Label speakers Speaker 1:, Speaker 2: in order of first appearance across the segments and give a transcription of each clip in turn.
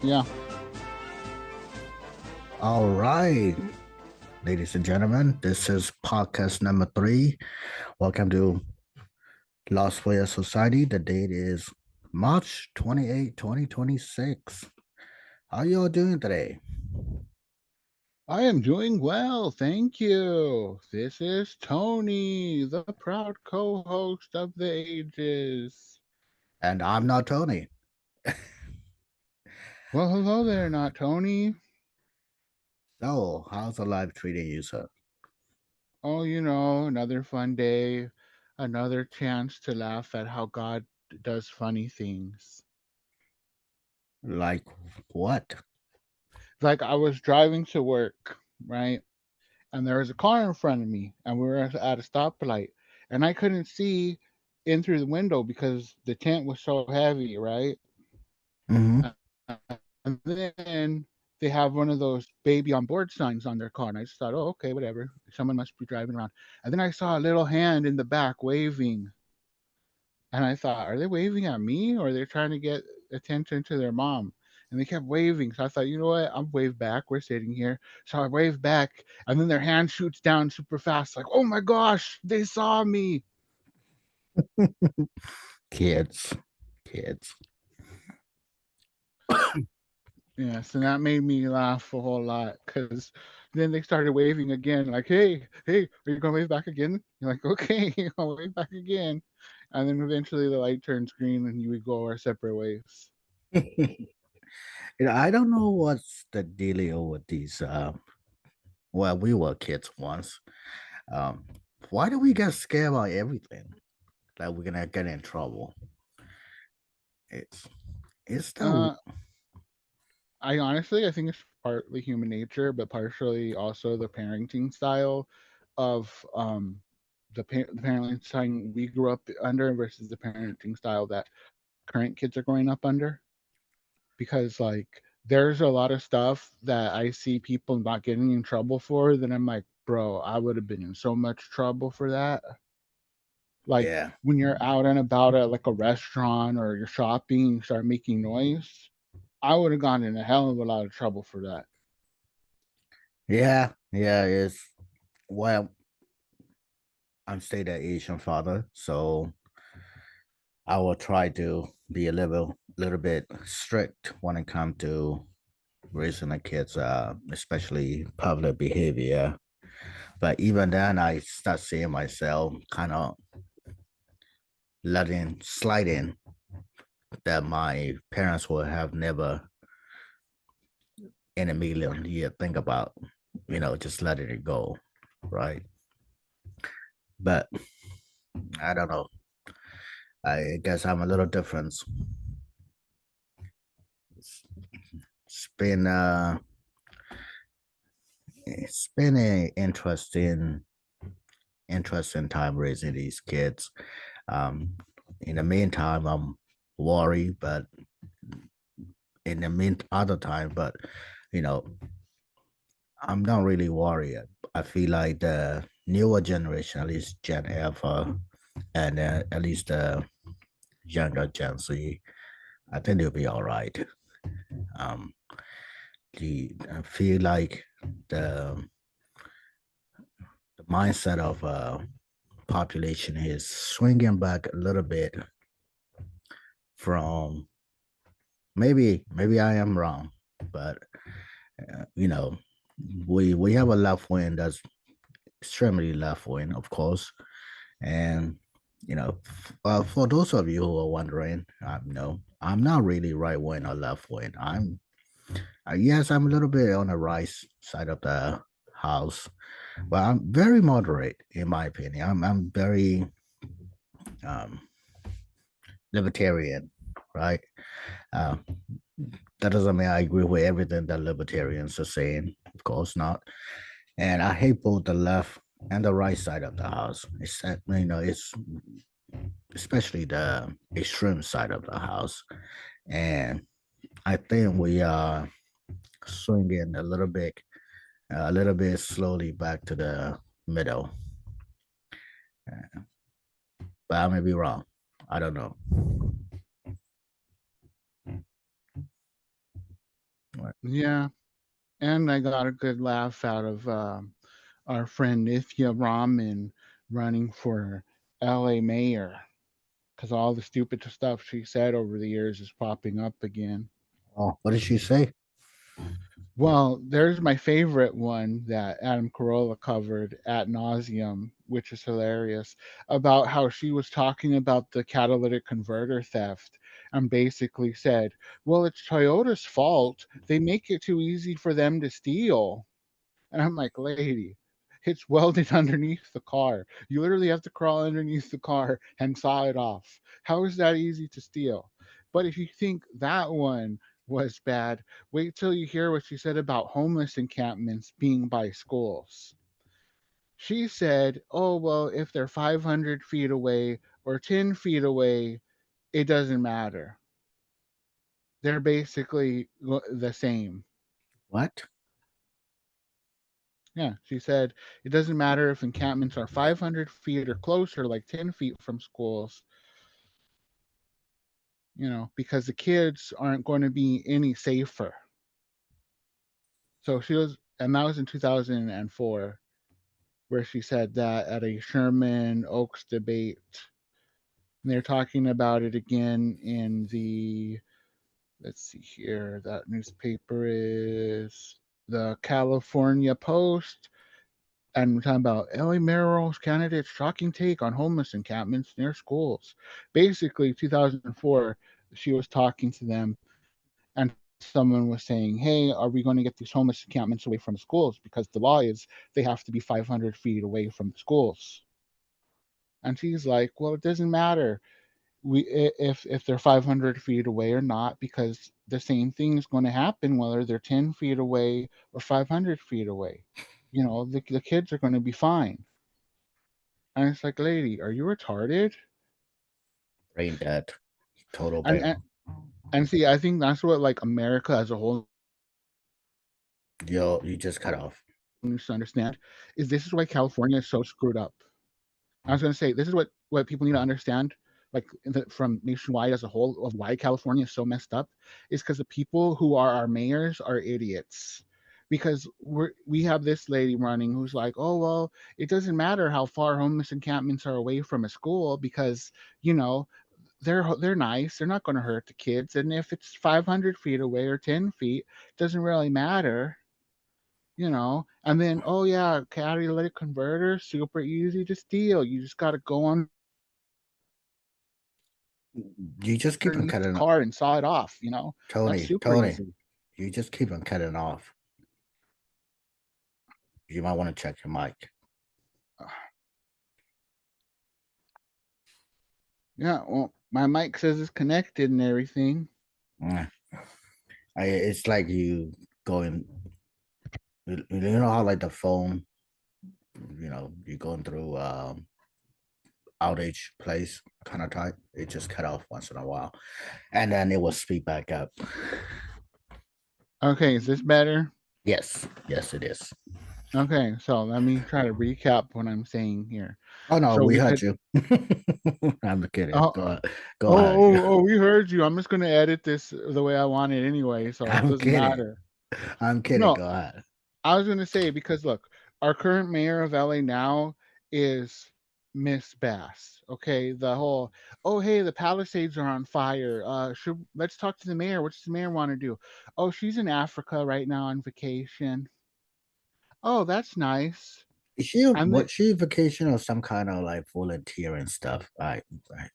Speaker 1: Yeah.
Speaker 2: All right, ladies and gentlemen, this is podcast number three. Welcome to Lost Player Society. The date is March 28, 2026. How y'all doing today?
Speaker 1: I am doing well, thank you. This is Tony, the proud co host of the ages.
Speaker 2: And I'm not Tony.
Speaker 1: Well, hello there, not Tony.
Speaker 2: So, how's the life treating you, sir?
Speaker 1: Oh, another fun day, another chance to laugh at how God does funny things.
Speaker 2: Like what?
Speaker 1: Like, I was driving to work, right? And there was a car in front of me, and we were at a stoplight, and I couldn't see in through the window because the tent was so heavy, right?
Speaker 2: Mm-hmm.
Speaker 1: And then they have one of those baby on board signs on their car. And I just thought, oh, okay, whatever. Someone must be driving around. And then I saw a little hand in the back waving. And I thought, are they waving at me or are they trying to get attention to their mom? And they kept waving. So I thought, you know what? I'll wave back. We're sitting here. So I waved back. And then their hand shoots down super fast. Like, oh my gosh, they saw me.
Speaker 2: Kids. Kids.
Speaker 1: Yes, and that made me laugh a whole lot because then they started waving again, like, hey, are you gonna wave back again? You're like, okay, I'll wave back again. And then eventually the light turns green and you would go our separate ways.
Speaker 2: I don't know what's the dealio with these. Well, we were kids once. Um, why do we get scared about everything? Like we're gonna get in trouble. It's it's the
Speaker 1: Uh, I think it's partly human nature, but partially also the parenting style of the parenting style we grew up under versus the parenting style that current kids are growing up under. Because like there's a lot of stuff that I see people not getting in trouble for that I'm like, bro, I would have been in so much trouble for that. Like
Speaker 2: yeah.
Speaker 1: when you're out and about at like a restaurant or you're shopping, you start making noise. I would have gone in a hell of a lot of trouble for that.
Speaker 2: Yeah, it's well, I'm still an Asian father, so I will try to be a little bit strict when it comes to raising the kids, especially public behavior. But even then I start seeing myself kind of letting sliding that my parents would have never in a million year think about, just letting it go, right? But I don't know. I guess I'm a little different. It's been it's been a interesting time raising these kids. In the meantime, I'm worried, but in the mean other time, but you know, I'm not really worried. I feel like the newer generation, at least Gen Alpha, and at least the younger Gen Z, I think they'll be all right. Um, I feel like the the mindset of population is swinging back a little bit from maybe I am wrong, but you know we have a left wing that's extremely left wing, of course, and for those of you who are wondering, no, I'm not really right wing or left wing. I'm yes, I'm a little bit on the right side of the house, but I'm very moderate in my opinion. I'm very um, libertarian, right? Uh, that doesn't mean I agree with everything that libertarians are saying. Of course not. And I hate both the left and the right side of the house. It's especially the extreme side of the house. And I think we are swinging a little bit slowly back to the middle. Uh, but I may be wrong. I don't know.
Speaker 1: Yeah, and I got a good laugh out of our friend Nithya Raman running for LA mayor because all the stupid stuff she said over the years is popping up again.
Speaker 2: Oh, what did she say?
Speaker 1: Well, there's my favorite one that Adam Carolla covered at nauseum, which is hilarious, about how she was talking about the catalytic converter theft and basically said, well, it's Toyota's fault. They make it too easy for them to steal. And I'm like, lady, it's welded underneath the car. You literally have to crawl underneath the car and saw it off. How is that easy to steal? But if you think that one was bad, wait till you hear what she said about homeless encampments being by schools. She said, oh, well, if they're 500 feet away or 10 feet away, it doesn't matter. They're basically the same.
Speaker 2: What?
Speaker 1: Yeah, she said it doesn't matter if encampments are 500 feet or closer, like 10 feet from schools, because the kids aren't going to be any safer. So she was, and that was in 2004, where she said that at a Sherman Oaks debate. And they're talking about it again in the, let's see here, that newspaper is the California Post. And we're talking about LA mayoral's candidate's shocking take on homeless encampments near schools. Basically, 2004, she was talking to them, and someone was saying, hey, are we going to get these homeless encampments away from the schools? Because the law is they have to be 500 feet away from the schools. And she's like, well, it doesn't matter if they're 500 feet away or not, because the same thing is going to happen whether they're 10 feet away or 500 feet away. The kids are going to be fine. And it's like, lady, are you retarded?
Speaker 2: Brain dead. Total
Speaker 1: And
Speaker 2: brain.
Speaker 1: and, and see, I think that's what like America as a whole
Speaker 2: Yo, you just cut off.
Speaker 1: needs to understand is this is why California is so screwed up. I was going to say this is what people need to understand, like from nationwide as a whole, of why California is so messed up, is because the people who are our mayors are idiots. Because we have this lady running who's like, oh well, it doesn't matter how far homeless encampments are away from a school because you know they're nice. They're not going to hurt the kids. And if it's 500 feet away or 10 feet, doesn't really matter. And then, oh yeah, catalytic converter, super easy to steal. You just got to go
Speaker 2: You just keep on
Speaker 1: underneath the
Speaker 2: cutting.
Speaker 1: car and saw it off. That's
Speaker 2: Tony,
Speaker 1: super
Speaker 2: Tony,
Speaker 1: easy.
Speaker 2: you just keep on cutting off. You might want to check your mic.
Speaker 1: Yeah, well, my mic says it's connected and everything.
Speaker 2: It's like you going. You know how like the phone. You're going through outage place kind of type. It just cut off once in a while, and then it will speed back up.
Speaker 1: Okay, is this better?
Speaker 2: Yes, yes, it is.
Speaker 1: Okay, so let me try to recap what I'm saying here.
Speaker 2: Oh no,
Speaker 1: So
Speaker 2: we
Speaker 1: we
Speaker 2: heard
Speaker 1: could.
Speaker 2: you. I'm kidding.
Speaker 1: Oh,
Speaker 2: Go ahead.
Speaker 1: oh,
Speaker 2: Go ahead.
Speaker 1: oh, we heard you. I'm just gonna edit this the way I want it anyway, so it
Speaker 2: I'm
Speaker 1: doesn't
Speaker 2: kidding.
Speaker 1: matter.
Speaker 2: I'm kidding.
Speaker 1: No,
Speaker 2: Go ahead.
Speaker 1: I was gonna say because look, our current mayor of LA now is Miss Bass. Okay, the whole oh hey the Palisades are on fire. Let's talk to the mayor. What does the mayor want to do? Oh, she's in Africa right now on vacation. Oh, that's nice.
Speaker 2: Is she
Speaker 1: And then
Speaker 2: what she vacation or some kind of like volunteering stuff? Right, right.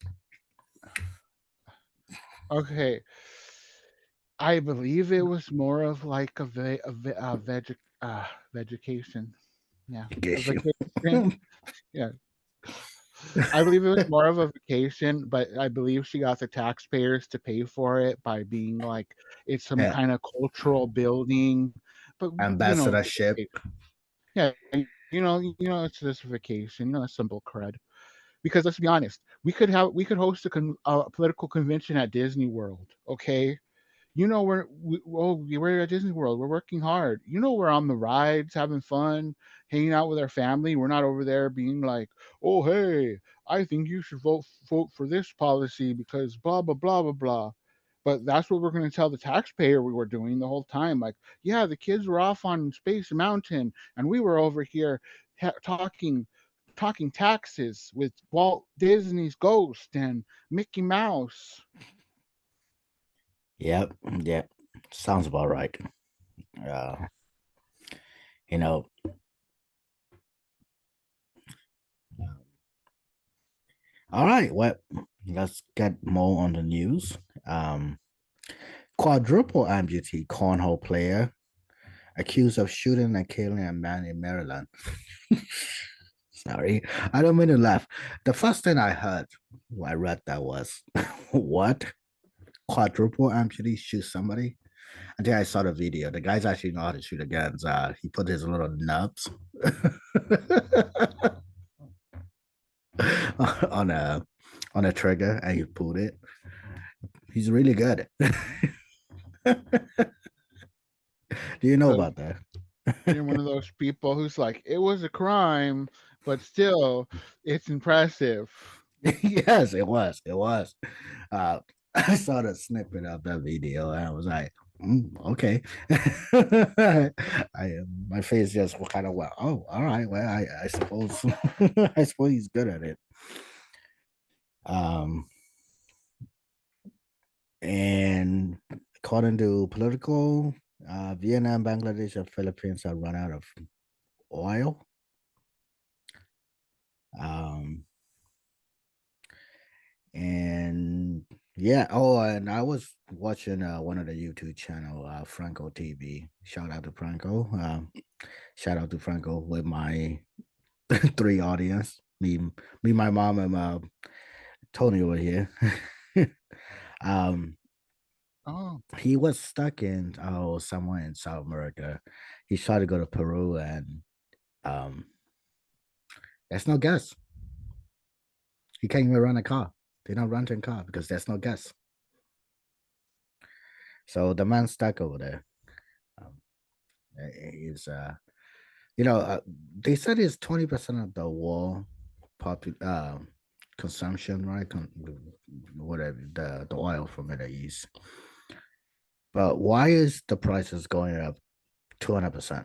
Speaker 1: okay, I believe it was more of like vegetation. Yeah, a
Speaker 2: Vacation.
Speaker 1: vacation. Yeah, I believe it was more of a vacation, but I believe she got the taxpayers to pay for it by being like it's some
Speaker 2: Yeah.
Speaker 1: kind of cultural building. But
Speaker 2: Ambassadorship.
Speaker 1: yeah, it's just a vacation. That's simple crud. Because let's be honest, we could host a political convention at Disney World. Okay, we're at Disney World. We're working hard. We're on the rides, having fun, hanging out with our family. We're not over there being like, oh, hey, I think you should vote for this policy because blah, blah, blah, blah, blah. But that's what we're going to tell the taxpayer we were doing the whole time. Like, yeah, the kids were off on Space Mountain, and we were over here talking taxes with Walt Disney's Ghost and Mickey Mouse.
Speaker 2: Yep, yep. Sounds about right. Uh, you know, all right. Well, let's get more on the news. Um, Quadruple amputee cornhole player accused of shooting and killing a man in Maryland. Sorry, I don't mean to laugh. The first thing I heard when I read that was, what? Quadruple amputee shoot somebody? Until I saw the video. The guys actually know how to shoot a gun. He put his little nubs on a trigger and he pulled it. He's really good. Do you know
Speaker 1: So
Speaker 2: about that?
Speaker 1: you're one of those people who's like, it was a crime, but still, it's impressive.
Speaker 2: Yes, it was. It was. I saw the snippet of that video and I was like, okay. My face just kind of went, oh, all right. Well, I suppose I suppose he's good at it. Um, and according to political, Vietnam, Bangladesh, and Philippines have run out of oil. Um, and yeah, oh, and I was watching one of the YouTube channel, Franco TV. Shout out to Franco. Shout out to Franco with my three audience. Me, my mom, and Tony over here. um,
Speaker 1: Oh,
Speaker 2: he was stuck in somewhere in South America. He tried to go to Peru, and um, there's no gas. He can't even run a car. They're not renting a car because there's no gas. So the man's stuck over there. Um, he's they said it's 20% of the world consumption, right? Whatever the oil from Middle East. But why is the prices going up 200%?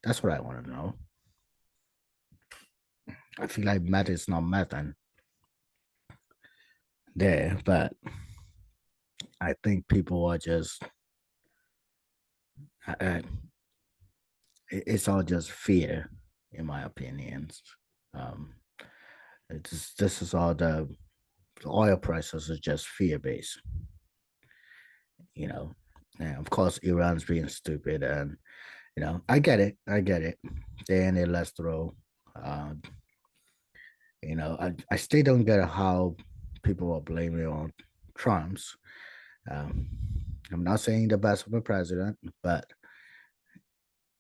Speaker 2: That's what I want to know. I feel like math is not math and there, but I think people are just uh, it's all just fear, in my opinions. Um, this is all the oil prices are just fear based, you know. And of course, Iran's being stupid, and I get it, I get it. They in their last throw. Uh, I still don't get how people are blaming on Trump's. Um, I'm not saying the best of a president, but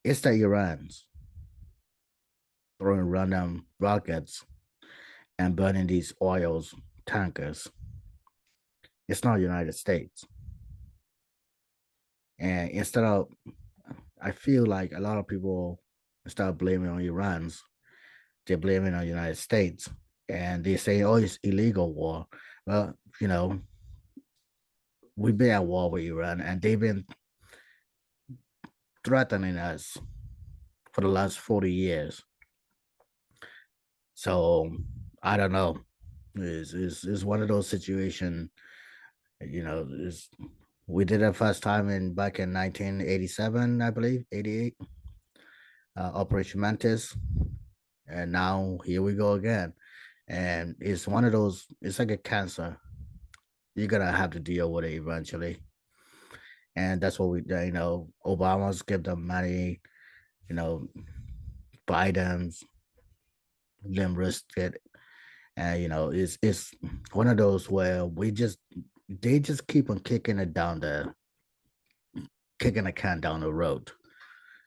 Speaker 2: it's the Iran's throwing random rockets and burning these oils tankers. It's not United States. And I feel like a lot of people instead of blaming on Iran's, they're blaming on United States, and they say, "Oh, it's illegal war." Well, we've been at war with Iran, and they've been threatening us for the last 40 years. So I don't know. Is one of those situations, is we did it first time in back in 1987, I believe, 88, Operation Mantis. And now here we go again. And it's one of those, it's like a cancer. You're gonna have to deal with it eventually. And that's what Obama's give them money, you know, Biden's them risk it. And it's one of those where they just keep on kicking the can down the road.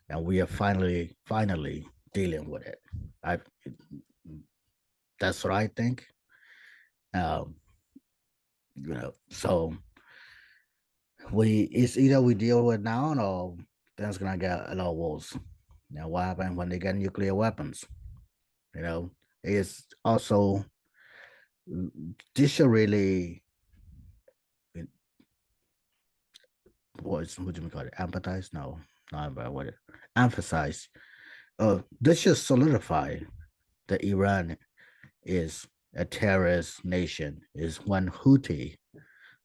Speaker 2: And we are finally dealing with it. I That's what I think. Um, so it's either we deal with now or things gonna get a lot worse. What happens when they get nuclear weapons? It's also this should really what do you call it? Empathize? No, not about what it emphasize. This just solidify that Iran is a terrorist nation is when Houthi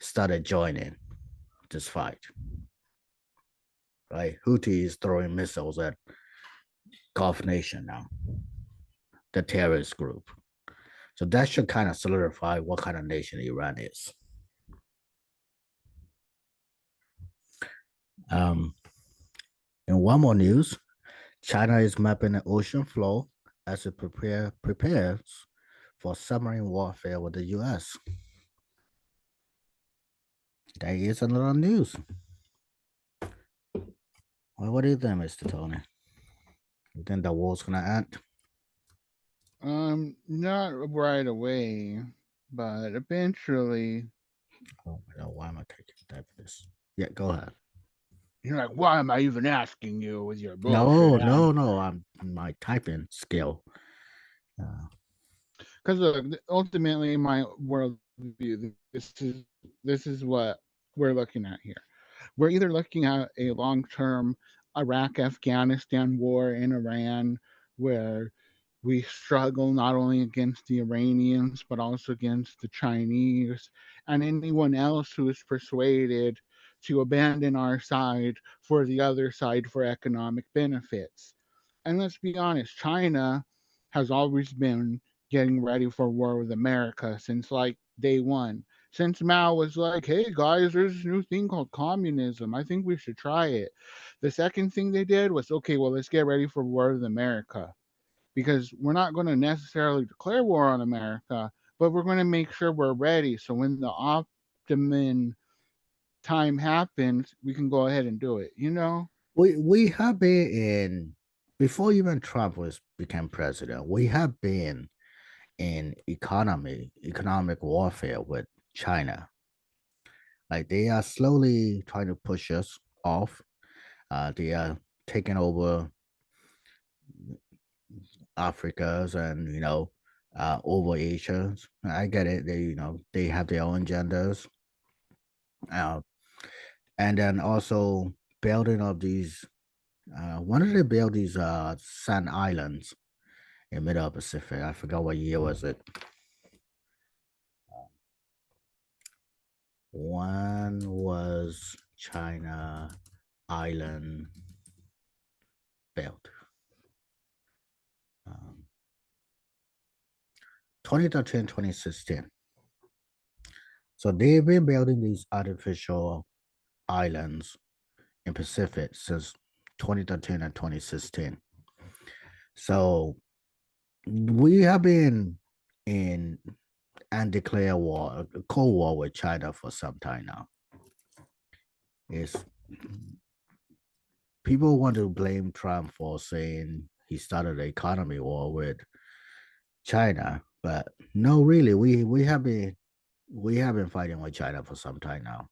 Speaker 2: started joining this fight. Right? Houthi is throwing missiles at Gulf nation now, the terrorist group. So that should kind of solidify what kind of nation Iran is. Um, in one more news, China is mapping the ocean floor as it prepares for submarine warfare with the U.S. That is another news. Well, what do you think, Mr. Tony? You think the war's gonna end?
Speaker 1: Not right away, but eventually.
Speaker 2: Oh my God, why am I taking that for this? Yeah, go ahead.
Speaker 1: You're like, why am I even asking you with your bullshit
Speaker 2: No,
Speaker 1: answer?
Speaker 2: no, no. I'm my typing skill. Uh,
Speaker 1: Because ultimately, my worldview, this is what we're looking at here. We're either looking at a long-term Iraq-Afghanistan war in Iran, where we struggle not only against the Iranians but also against the Chinese and anyone else who is persuaded to abandon our side for the other side for economic benefits. And let's be honest, China has always been getting ready for war with America since like day one. Since Mao was like, hey guys, there's this new thing called communism. I think we should try it. The second thing they did was, okay, well, let's get ready for war with America because we're not going to necessarily declare war on America, but we're going to make sure we're ready. So when the optimum time happens, we can go ahead and do it, you know?
Speaker 2: we have been in before even Trump was became president. We have been in economic warfare with China. Like they are slowly trying to push us off. They are taking over Africa's and over Asia. I get it. They have their own agendas. Uh, and then also building up these. When did they build these sand islands in Middle Pacific? I forgot what year was it. When was China Island built? Um, 2013, 2016. So they've been building these artificial islands in Pacific since 2013 and 2016. So we have been in undeclared war, a cold war with China for some time now. Is people want to blame Trump for saying he started the economy war with China, but no, really, we have been fighting with China for some time now.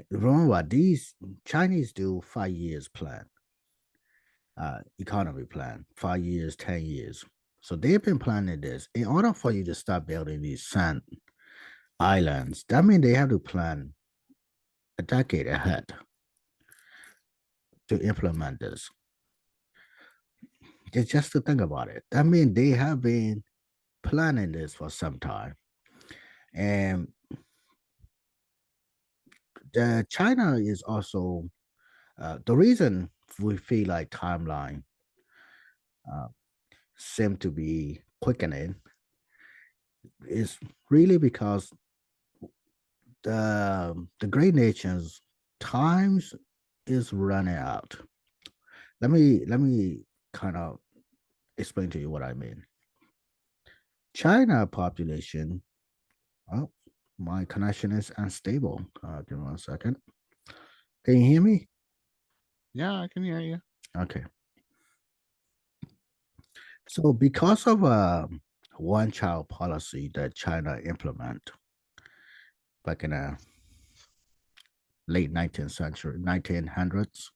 Speaker 2: Remember, these Chinese do 5 years plan, economy plan, 5 years, 10 years. So they've been planning this. In order for you to start building these sand islands, that means they have to plan a decade ahead to implement this. Just to think about it, that means they have been planning this for some time. And China is also the reason we feel like timeline uh, seem to be quickening is really because the great nations times is running out. Let me kind of explain to you what I mean. China population. Oh, my connection is unstable. Give me 1 second. Can you hear me?
Speaker 1: Yeah, I can hear you.
Speaker 2: Okay. So because of one child policy that China implement back in the late 19th century, 1900s.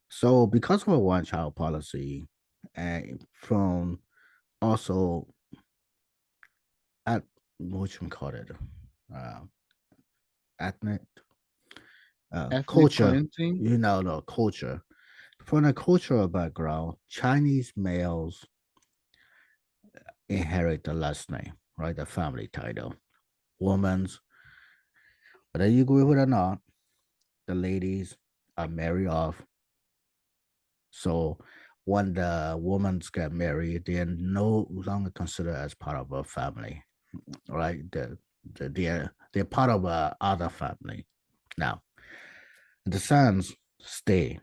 Speaker 2: So because of a one child policy, and from also at what you call it, uh, ethnic
Speaker 1: Ethnic
Speaker 2: culture,
Speaker 1: cleansing.
Speaker 2: the culture. From a cultural background, Chinese males inherit the last name, right? The family title. Women's, whether you agree with it or not, the ladies are married off. So when the women get married, they are no longer considered as part of a family, right? They're part of a other family. Now, the sons stay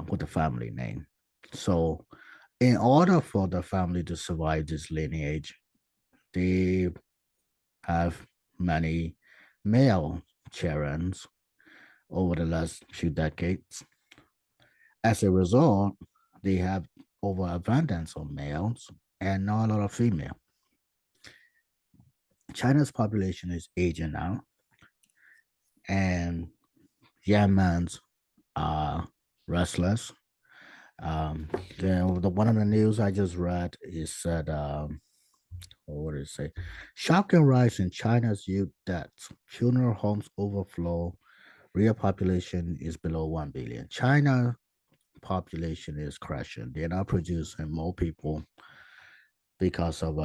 Speaker 2: with the family name. So in order for the family to survive this lineage, they have many male children over the last few decades. As a result, they have overabundance of males and not a lot of female. China's population is aging now, and young men are restless. The one of the news I just read is said, what did it say? Shocking rise in China's youth deaths. Funeral homes overflow. Real population is below 1 billion. China population is crashing. They're not producing more people because of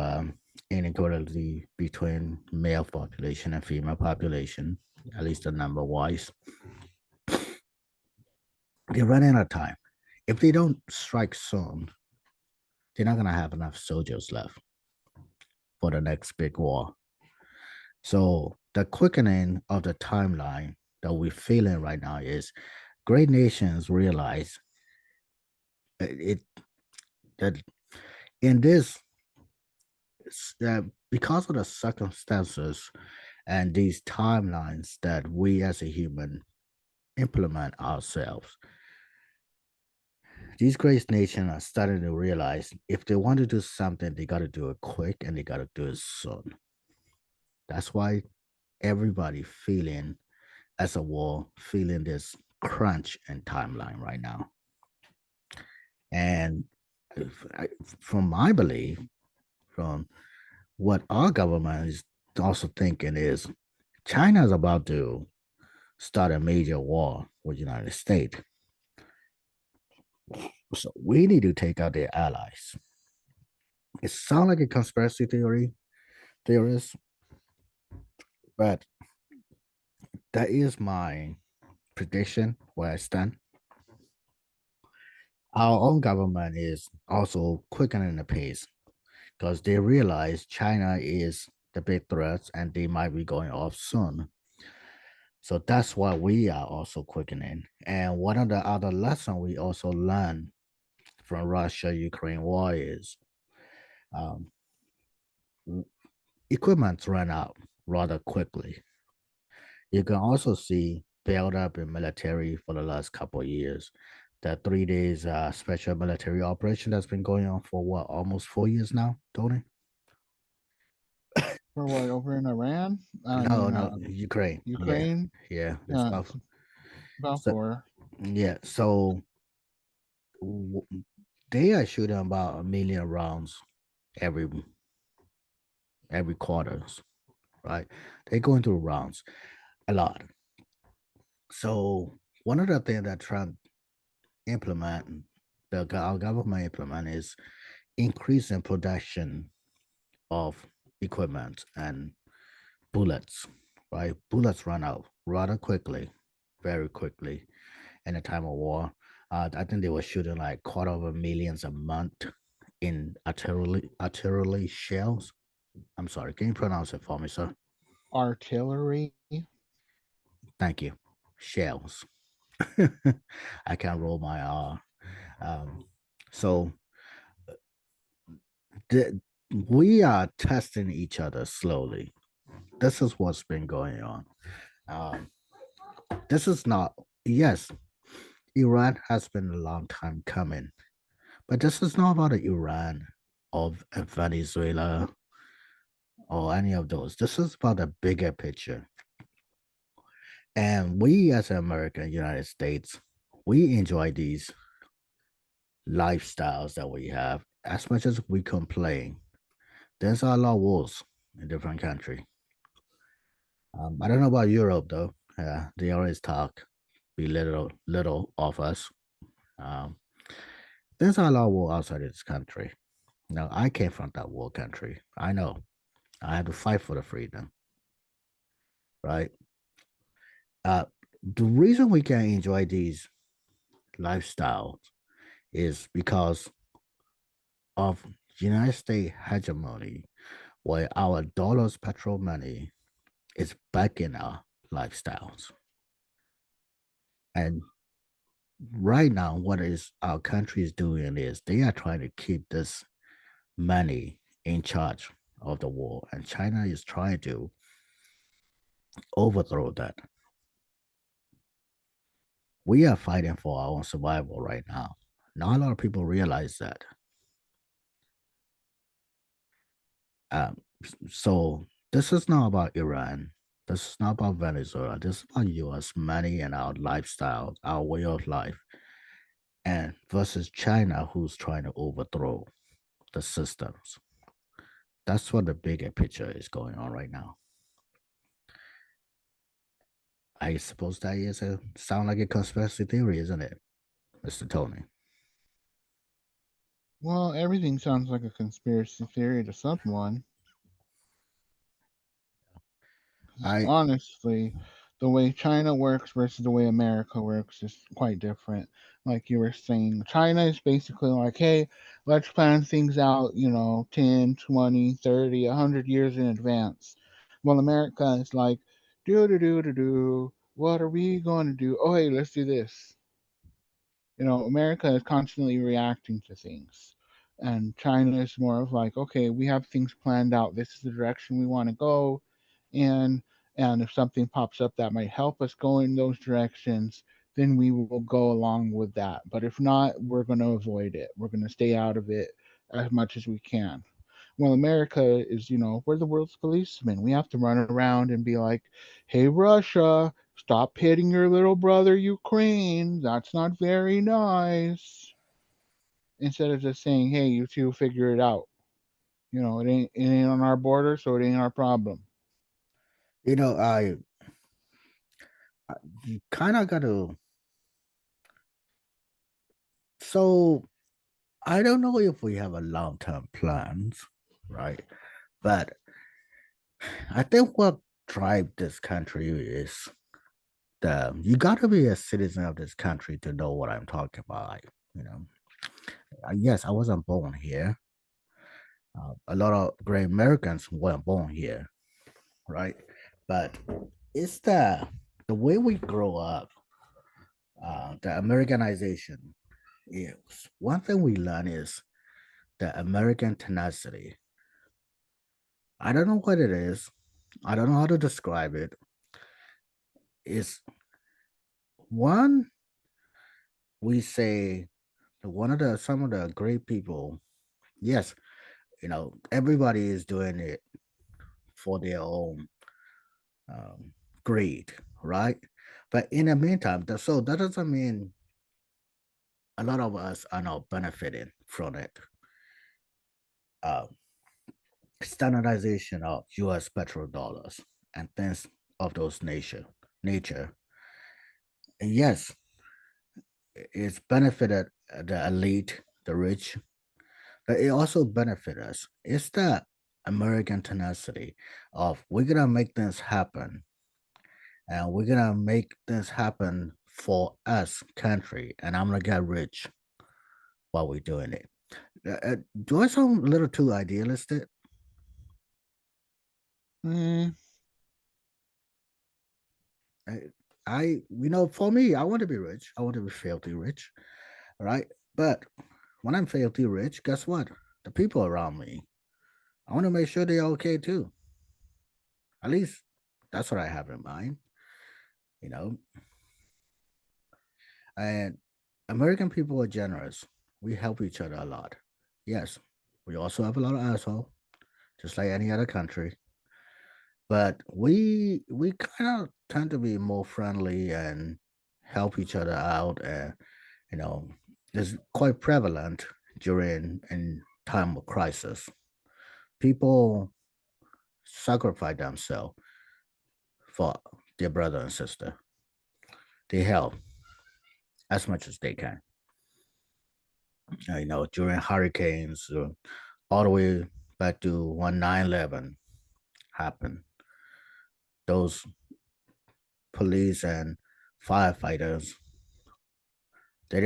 Speaker 2: inequality between male population and female population, at least the number wise. They're running out of time. If they don't strike soon, they're not going to have enough soldiers left for the next big war. So the quickening of the timeline that we're feeling right now is great nations realize it that in this because of the circumstances and these timelines that we as a human implement ourselves, these great nations are starting to realize if they want to do something, they got to do it quick and they got to do it soon. That's why everybody feeling as a war, feeling this crunch and timeline right now. And from my belief, from what our government is also thinking is China is about to start a major war with the United States. So we need to take out their allies. It sounds like a conspiracy theorist, but that is my prediction where I stand. Our own government is also quickening the pace because they realize China is the big threat and they might be going off soon. So that's why we are also quickening. And one of the other lessons we also learned from Russia-Ukraine war is um, equipment run out rather quickly. You can also see build up in military for the last couple of years. The 3 days special military operation that's been going on for what, almost 4 years now, Tony?
Speaker 1: For what, over in Iran? I
Speaker 2: No,
Speaker 1: mean,
Speaker 2: no, Ukraine. Yeah,
Speaker 1: Ukraine.
Speaker 2: yeah. It's
Speaker 1: Yeah,
Speaker 2: about
Speaker 1: it's about
Speaker 2: so,
Speaker 1: 4.
Speaker 2: yeah. So they are shooting about 1 million rounds every every quarters, right? They're going through rounds a lot. So one of the things that Trump implement, our government implement is increasing production of equipment and bullets, right? Bullets run out rather quickly, very quickly in a time of war. I think they were shooting like 250,000 a month in artillery shells. I'm sorry, can you pronounce it for me, sir?
Speaker 1: Artillery.
Speaker 2: Thank you. Shells. I can't roll my R. Um, so the, we are testing each other slowly. This is what's been going on. Um, this is not, yes, Iran has been a long time coming, but this is not about Iran of Venezuela or any of those. This is about a bigger picture. And we as American United States, we enjoy these lifestyles that we have as much as we complain. There's a lot of wars in different countries. I don't know about Europe though. They always talk belittle of us. Um, there's a lot of war outside of this country. Now, I came from that war country. I know. I had to fight for the freedom, right? Uh, the reason we can enjoy these lifestyles is because of United States hegemony, where our dollars petrol money is backing our lifestyles. And right now, what is our country is doing is they are trying to keep this money in charge of the war, and China is trying to overthrow that. We are fighting for our own survival right now. Not a lot of people realize that. Um, so this is not about Iran. This is not about Venezuela. This is about U.S. money and our lifestyle, our way of life, and versus China, who's trying to overthrow the systems. That's what the bigger picture is going on right now. I suppose that is a sound like a conspiracy theory, isn't it, Mr. Tony?
Speaker 1: Well, everything sounds like a conspiracy theory to someone.
Speaker 2: I
Speaker 1: Honestly, the way China works versus the way America works is quite different. Like you were saying, China is basically like, hey, let's plan things out, 10, 20, 30, 100 years in advance. Well, America is like, do. What are we going to do? Oh, hey, let's do this. America is constantly reacting to things. And China is more of like, okay, we have things planned out. This is the direction we want to go. And and if something pops up that might help us go in those directions, then we will go along with that. But if not, we're going to avoid it. We're going to stay out of it as much as we can. Well, America is, we're the world's policemen. We have to run around and be like, hey, Russia, stop hitting your little brother, Ukraine. That's not very nice. Instead of just saying, hey, you two figure it out. It ain't on our border, so it ain't our problem.
Speaker 2: you know, I you kind of got to. So I don't know if we have a long term plans, right? But I think what drive this country is the you got to be a citizen of this country to know what I'm talking about. You know, yes, I wasn't born here. A lot of great Americans weren't born here, right? But it's the way we grow up, the Americanization. Is one thing we learn is the American tenacity. I don't know what it is. I don't know how to describe it. It's one we say one of the some of the great people. Yes, everybody is doing it for their own um, greed, right? But in the meantime, so that doesn't mean a lot of us are not benefiting from it. Uh, Standardization of U.S. petrodollars and things of those nature. And yes, it's benefited the elite, the rich, but it also benefit us. It's the American tenacity of we're gonna make things happen, and we're gonna make things happen for us country, and I'm gonna get rich while we're doing it. Do I sound a little too idealistic?
Speaker 1: Mm,
Speaker 2: I, for me, I want to be rich. I want to be filthy rich, right? But when I'm filthy rich, guess what? The people around me, I want to make sure they're okay too. At least that's what I have in mind, you know. And American people are generous. We help each other a lot. Yes, we also have a lot of asshole, just like any other country. But we kind of tend to be more friendly and help each other out, and you know, it's quite prevalent during in time of crisis. People sacrifice themselves for their brother and sister. They help as much as they can. During hurricanes, all the way back to when 9/11 happened, those police and firefighters, they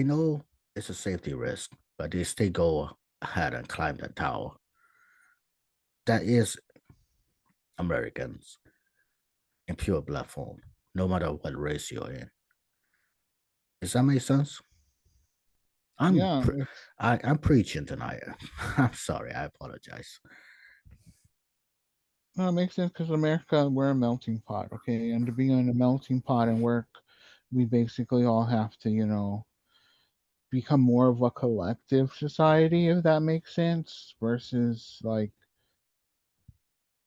Speaker 2: know it's a safety risk, but they still go ahead and climb the tower. That is Americans in pure blood form, no matter what race you're in. Does that make sense? I'm
Speaker 1: Yeah,
Speaker 2: pre- I'm preaching tonight. I'm sorry. I apologize.
Speaker 1: no, it makes sense because America, we're a melting pot, okay? And to be in a melting pot and work, we basically all have to, become more of a collective society, if that makes sense, versus like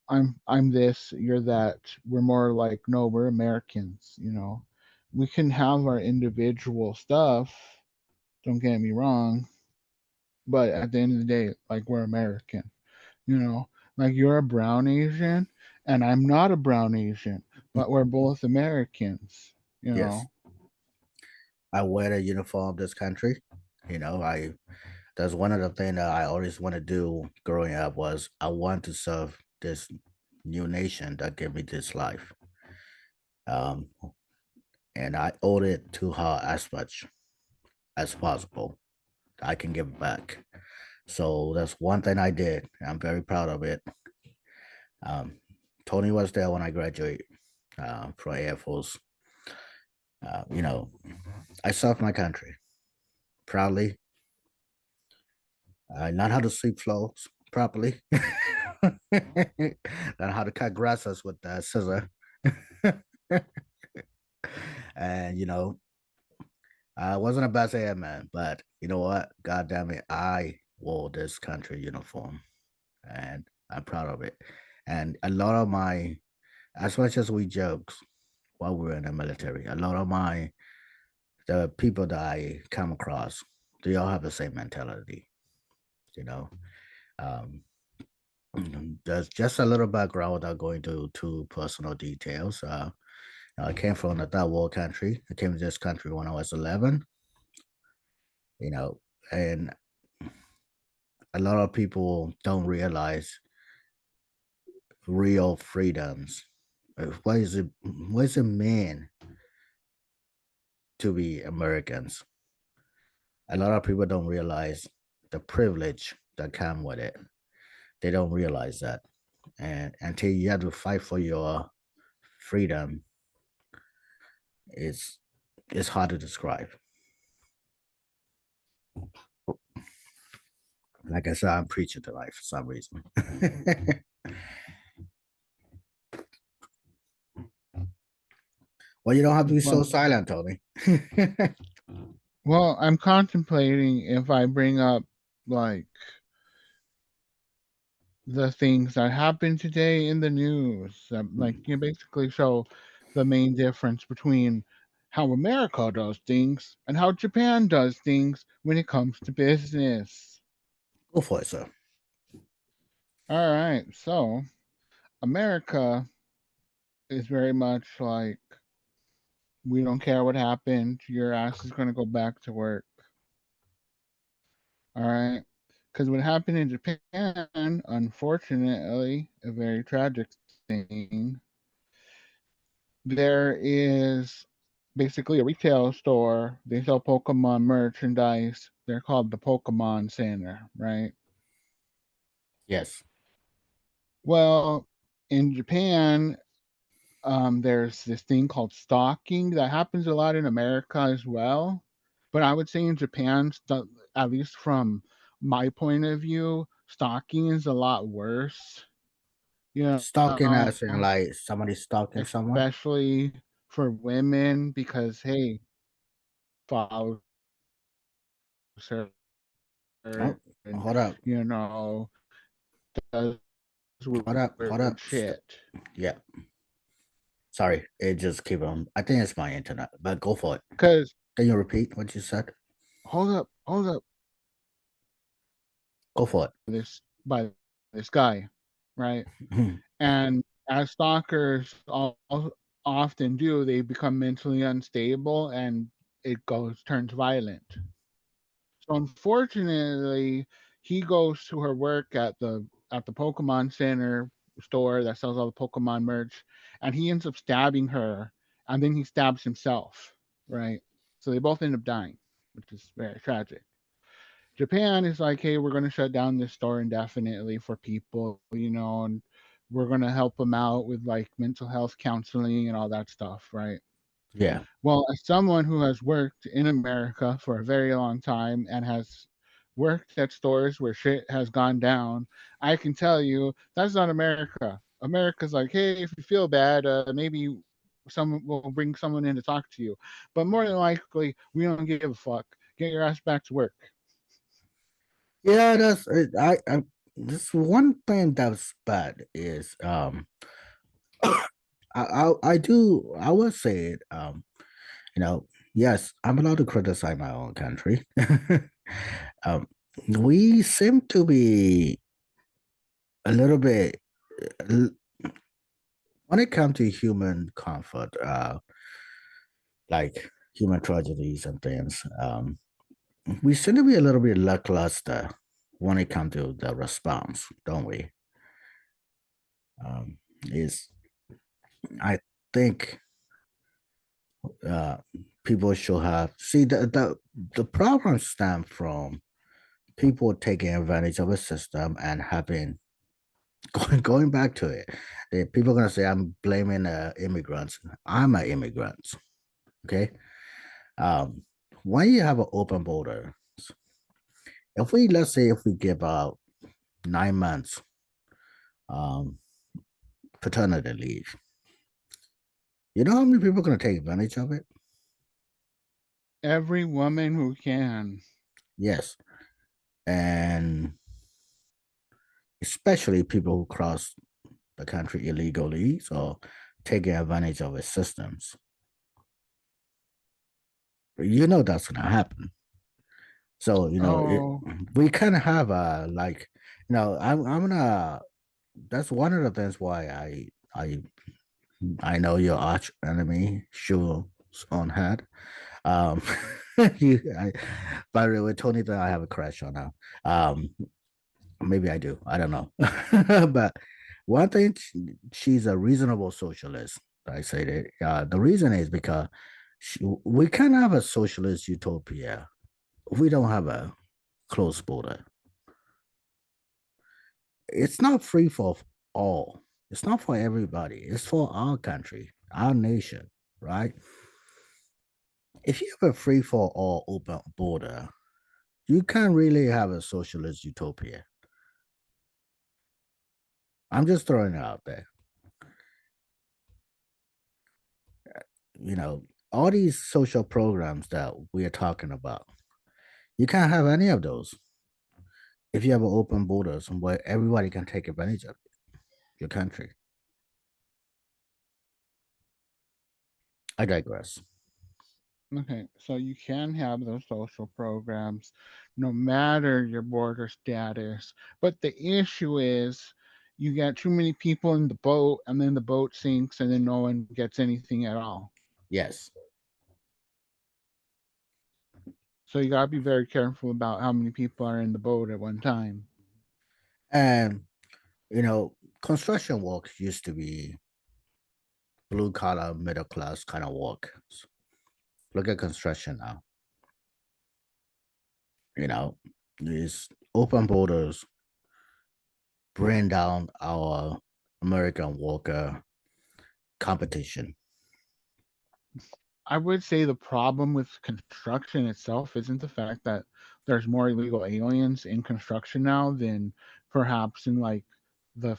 Speaker 1: I'm this, you're that. We're more like, no, we're Americans. We can have our individual stuff, don't get me wrong, but at the end of the day, like we're American, you know. Like you're a brown Asian and I'm not a brown Asian, but we're both Americans, you
Speaker 2: Yes,
Speaker 1: know.
Speaker 2: I wear the uniform of this country. I That's one of the things that I always want to do growing up was I want to serve this new nation that gave me this life. Um, and I owe it to her as much as possible. I can give back. So that's one thing I did. I'm very proud of it. Um, Tony was there when I graduated from Air Force. Uh, you know, I served my country proudly. I learned how to sweep floors properly. Learn how to cut grasses with the scissor. And I wasn't a best airman, but you know what? God damn it, I wore this country uniform, and I'm proud of it. And a lot of my, as much as we jokes while we were in the military, a lot of the people that I come across, they all have the same mentality. You know, um, there's just a little background without going to too personal details. I came from a third world country. I came to this country when I was 11. You know, and a lot of people don't realize real freedoms. What is it mean to be Americans? A lot of people don't realize the privilege that come with it. They don't realize that, and until you have to fight for your freedom, it's it's hard to describe. Like I said, I'm preaching to life for some reason. Well, you don't have to be so
Speaker 1: But
Speaker 2: silent, Tony.
Speaker 1: well, I'm contemplating if I bring up like the things that happened today in the news, like basically show the main difference between how America does things and how Japan does things when it comes to business.
Speaker 2: Go for it, sir.
Speaker 1: All right, so America is very much like, we don't care what happened, your ass is going to go back to work. All right, because what happened in Japan, unfortunately, a very tragic thing. There is basically a retail store. They sell Pokemon merchandise. They're called the Pokemon Center, right?
Speaker 2: Yes.
Speaker 1: Well, in Japan, there's this thing called stalking that happens a lot in America as well. But I would say in Japan, at least from my point of view, stalking is a lot worse. You
Speaker 2: Stalking
Speaker 1: know,
Speaker 2: us and like somebody stalking someone.
Speaker 1: especially for women, because hey, follows her
Speaker 2: Oh,
Speaker 1: and
Speaker 2: hold up.
Speaker 1: you know does
Speaker 2: Hold
Speaker 1: weird
Speaker 2: up.
Speaker 1: shit.
Speaker 2: Yeah. Sorry. It just keep on. I think it's my internet, but go for it.
Speaker 1: Because
Speaker 2: Can you repeat what you said?
Speaker 1: hold up,
Speaker 2: Go for
Speaker 1: by this guy, right?
Speaker 2: it.
Speaker 1: And as stalkers often do, they become mentally unstable and it goes turns violent. So unfortunately, he goes to her work at the Pokemon Center store that sells all the Pokemon merch, and he ends up stabbing her, and then he stabs himself. Right. So they both end up dying, which is very tragic. Japan is like, hey, we're going to shut down this store indefinitely for people, and we're going to help them out with like mental health counseling and all that stuff, right?
Speaker 2: Yeah.
Speaker 1: Well, as someone who has worked in America for a very long time and has worked at stores where shit has gone down, I can tell you that's not America. America's like, hey, if you feel bad, maybe someone will bring someone in to talk to you. But more than likely, we don't give a fuck. Get your ass back to work.
Speaker 2: Yeah, that's I this one thing that's bad is I would say it yes, I'm allowed to criticize my own country. um we seem to be a little bit when it comes to human comfort, like human tragedies and things, we seem to be a little bit lackluster when it comes to the response, don't we? Is I think uh, people should have see the problem stem from people taking advantage of a system and having going back to it. People are gonna say I'm blaming immigrants. I'm an immigrant. Okay. Um, when you have an open border, if we let's say if we give out 9 months um paternity leave, you know how many people are gonna take advantage of it?
Speaker 1: Every woman who can.
Speaker 2: Yes. And especially people who cross the country illegally, so taking advantage of its systems. You know that's gonna happen. So
Speaker 1: Oh,
Speaker 2: we kind of have a like, I'm gonna. That's one of the things why I know your arch enemy shoes on head. Um, by the way, Tony that I have a crush on now. Maybe I do. I don't know. But one thing, she's a reasonable socialist. I say that. The reason is because we can't have a socialist utopia. We don't have a closed border. It's not free for all. It's not for everybody. It's for our country, our nation, right? If you have a free for all open border, you can't really have a socialist utopia. I'm just throwing it out there. You know, all these social programs that we are talking about, you can't have any of those if you have an open borders where everybody can take advantage of your country. I digress.
Speaker 1: okay. So you can have those social programs no matter your border status. But the issue is you get too many people in the boat and then the boat sinks and then no one gets anything at all.
Speaker 2: Yes.
Speaker 1: So you gotta be very careful about how many people are in the boat at one time.
Speaker 2: And, construction work used to be blue collar, middle class kind of work. Look at construction now. These open borders bring down our American worker competition.
Speaker 1: I would say the problem with construction itself isn't the fact that there's more illegal aliens in construction now than perhaps in like the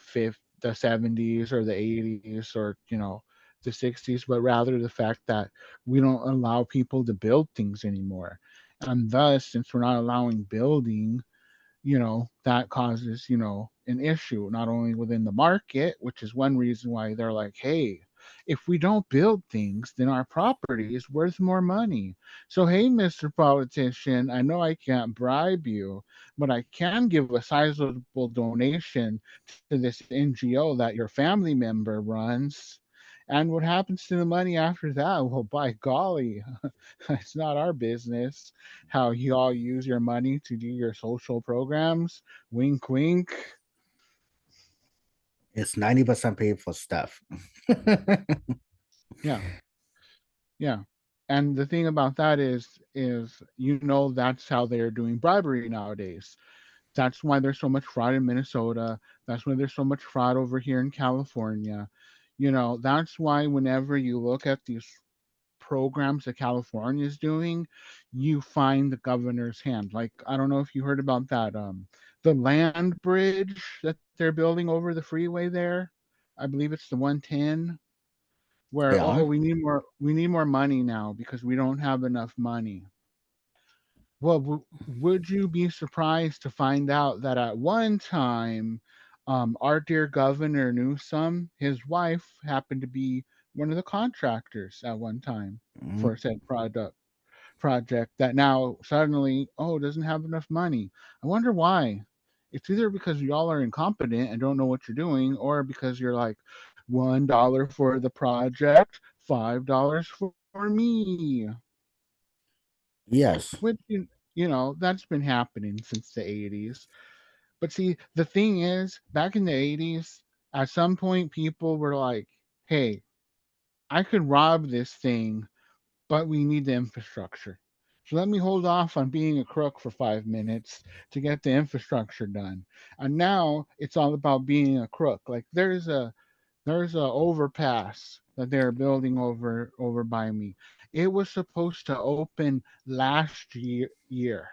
Speaker 1: 70s or the 80s or the 60s, but rather the fact that we don't allow people to build things anymore. And thus, since we're not allowing building, that causes, an issue not only within the market, which is one reason why they're like, hey, if we don't build things, then our property is worth more money. So, hey, Mr. Politician, I know I can't bribe you, but I can give a sizable donation to this NGO that your family member runs. And what happens to the money after that? Well, by golly, it's not our business how you all use your money to do your social programs. Wink, wink.
Speaker 2: It's 90% paid for stuff.
Speaker 1: Yeah, yeah. And the thing about that is that's how they're doing bribery nowadays. That's why there's so much fraud in Minnesota. That's why there's so much fraud over here in California. That's why whenever you look at these programs that California is doing, you find the governor's hand. Like, I don't know if you heard about that, the land bridge that they're building over the freeway there. I believe it's the 110, where
Speaker 2: Yeah.
Speaker 1: we need more money now because we don't have enough money. Well, would you be surprised to find out that at one time, our dear Governor Newsom, his wife happened to be one of the contractors at one time
Speaker 2: Mm.
Speaker 1: for said project that now suddenly, oh, doesn't have enough money. I wonder why. It's either because y'all are incompetent and don't know what you're doing, or because you're like $1 for the project, $5 for me.
Speaker 2: Yes.
Speaker 1: Which that's been happening since the 80s. But see, the thing is, back in the 80s, at some point people were like, "Hey, I could rob this thing, but we need the infrastructure. So let me hold off on being a crook for 5 minutes to get the infrastructure done." And now it's all about being a crook. Like there's a overpass that they're building over by me. It was supposed to open last year.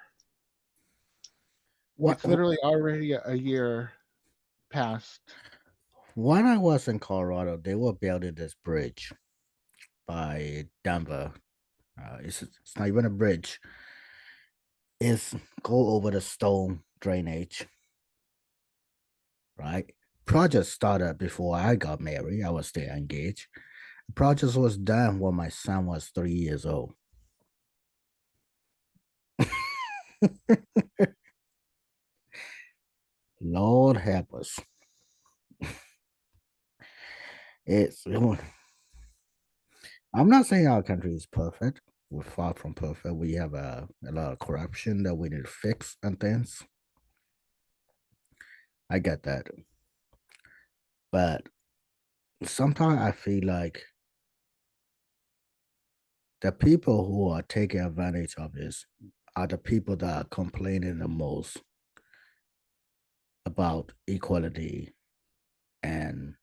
Speaker 2: What
Speaker 1: It's literally already a year past.
Speaker 2: when I was in Colorado, they were building this bridge by Denver. It's not even a bridge. It's go over the stone drainage, right? Project started before I got married. I was still engaged. The project was done when my son was 3 years old. Lord help us. It's I'm not saying our country is perfect. We're far from perfect. We have a lot of corruption that we need to fix and things. I get that. But sometimes I feel like the people who are taking advantage of this are the people that are complaining the most about equality and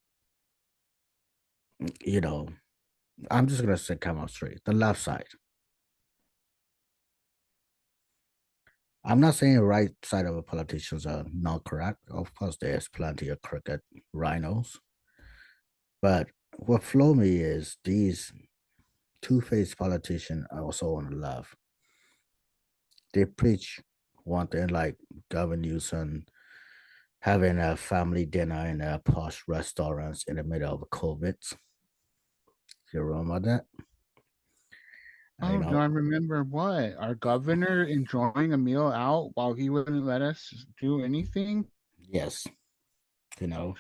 Speaker 2: you know, I'm just gonna say come out straight. The left side. I'm not saying the right side of the politicians are not correct. Of course, there's plenty of crooked rhinos. But what flow me is these two-faced politicians are also on the left. They preach one thing like Gavin Newsom having a family dinner in a posh restaurants in the middle of COVID. You remember that? You
Speaker 1: Oh, do
Speaker 2: know,
Speaker 1: I remember what? Our governor enjoying a meal out while he wouldn't let us do anything?
Speaker 2: yes, you know,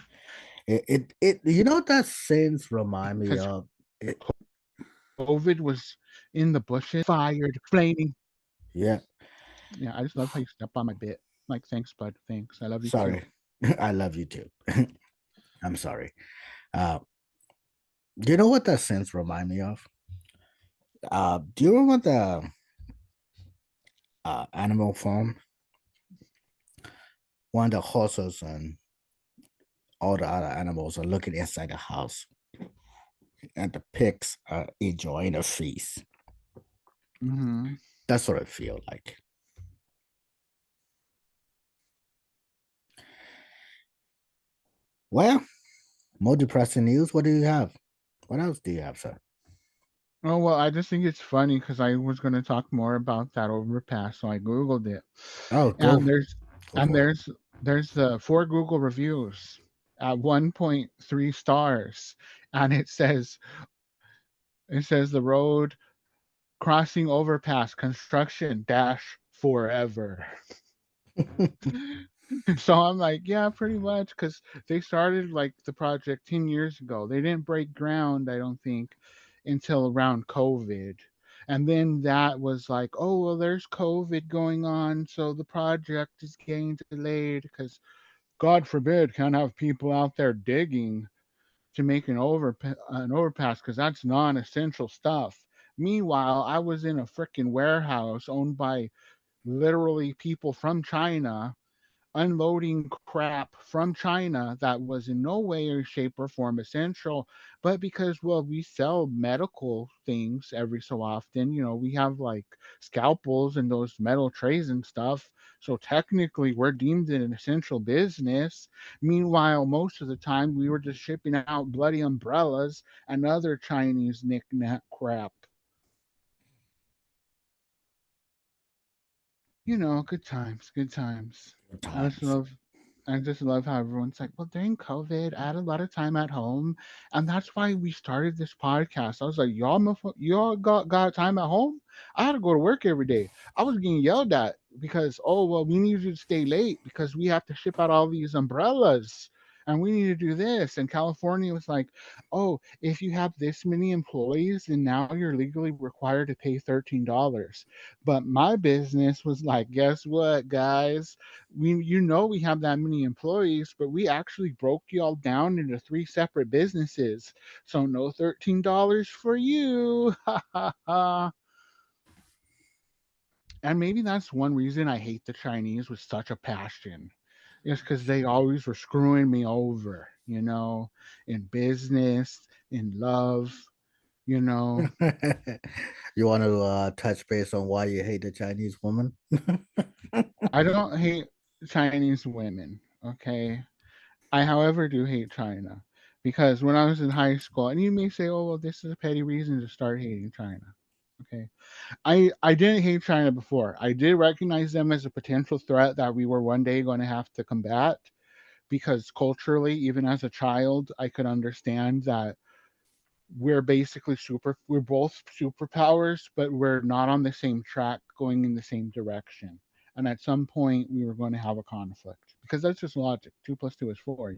Speaker 2: you know, that scenes remind me
Speaker 1: Because
Speaker 2: of it.
Speaker 1: COVID was in the bushes, fired, explaining.
Speaker 2: Yeah,
Speaker 1: Yeah, I just love how you step on my bit. Like, thanks, bud. Thanks. I love you too.
Speaker 2: sorry. I love you too. I'm sorry. Uh, you know what that scenes remind me of? Do you remember the Animal Farm? When the horses and all the other animals are looking inside the house, and the pigs are enjoying a feast.
Speaker 1: Hmm.
Speaker 2: That's what I feel like. Well, more depressing news. What do you have? What else do you have, sir?
Speaker 1: Oh, well, I just think it's funny because I was going to talk more about that overpass, so I Googled it.
Speaker 2: Oh,
Speaker 1: And there's
Speaker 2: go
Speaker 1: and
Speaker 2: for it.
Speaker 1: there's there's 4 Google reviews. at 1.3 stars, and it says the road crossing overpass construction dash forever. So I'm like, yeah, pretty much, because they started like the project 10 years ago. They didn't break ground, I don't think, until around COVID. And then that was like, oh, well, there's COVID going on, so the project is getting delayed because, God forbid, can't have people out there digging to make an overpass because that's non-essential stuff. Meanwhile, I was in a freaking warehouse owned by literally people from China, unloading crap from China that was in no way or shape or form essential. But because, well, we sell medical things every so often, we have like scalpels and those metal trays and stuff. So technically, we're deemed an essential business. Meanwhile, most of the time, we were just shipping out bloody umbrellas and other Chinese knick-knack crap. Good times, good times. I just
Speaker 2: Times.
Speaker 1: love I just love how everyone's like, well, during COVID, I had a lot of time at home, and that's why we started this podcast. I was like, y'all got time at home? I had to go to work every day. I was getting yelled at because, oh, well, we need you to stay late because we have to ship out all these umbrellas, and we need to do this. And California was like, oh, if you have this many employees, then now you're legally required to pay $13. But my business was like, guess what, guys? We have that many employees, but we actually broke y'all down into three separate businesses. So no $13 for you. Ha ha ha. And maybe that's one reason I hate the Chinese with such a passion. Is because they always were screwing me over, in business, in love, you know.
Speaker 2: You want to touch base on why you hate the Chinese woman?
Speaker 1: I don't hate Chinese women, okay? I, however, do hate China because when I was in high school, and you may say, "Oh, well, this is a petty reason to start hating China." Okay, I didn't hate China before. I did recognize them as a potential threat that we were one day going to have to combat because culturally, even as a child, I could understand that we're both superpowers, but we're not on the same track going in the same direction. And at some point, we were going to have a conflict because that's just logic. Two plus two is four.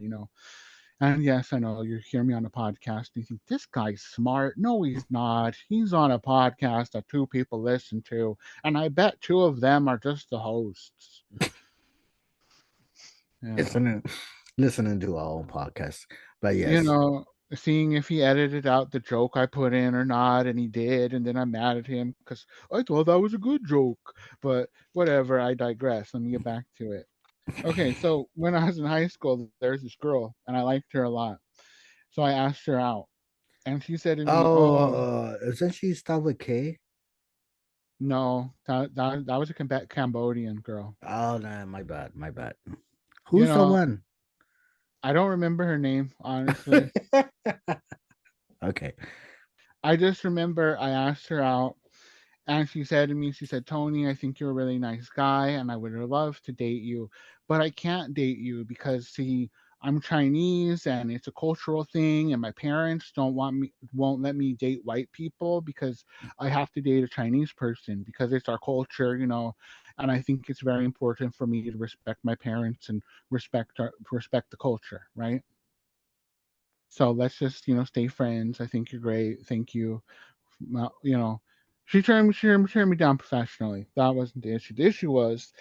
Speaker 1: And yes, I know you hear me on a podcast and you think this guy's smart. No, he's not. He's on a podcast that two people listen to, and I bet two of them are just the hosts. Yeah.
Speaker 2: listening, listening to our own podcast. But
Speaker 1: You
Speaker 2: yes.
Speaker 1: know, seeing if he edited out the joke I put in or not, and he did, and then I'm mad at him because I thought that was a good joke. But whatever, I digress. Let me get back to it. Okay, so when I was in high school, there's this girl, and I liked her a lot. So I asked her out, and she said to me,
Speaker 2: Oh,
Speaker 1: "Oh,
Speaker 2: isn't she start with K?
Speaker 1: no, that was a Cambodian girl."
Speaker 2: Oh no, my bad, my bad.
Speaker 1: You
Speaker 2: Who's the
Speaker 1: know,
Speaker 2: one?
Speaker 1: I don't remember her name, honestly.
Speaker 2: Okay.
Speaker 1: I just remember I asked her out. And she said to me, she said, Tony, I think you're a really nice guy and I would love to date you, but I can't date you because, see, I'm Chinese and it's a cultural thing, and my parents won't let me date white people because I have to date a Chinese person because it's our culture. And I think it's very important for me to respect my parents and respect the culture, right? So let's just stay friends. I think you're great. Thank you. Well, she turned me down professionally. That wasn't the issue. The issue was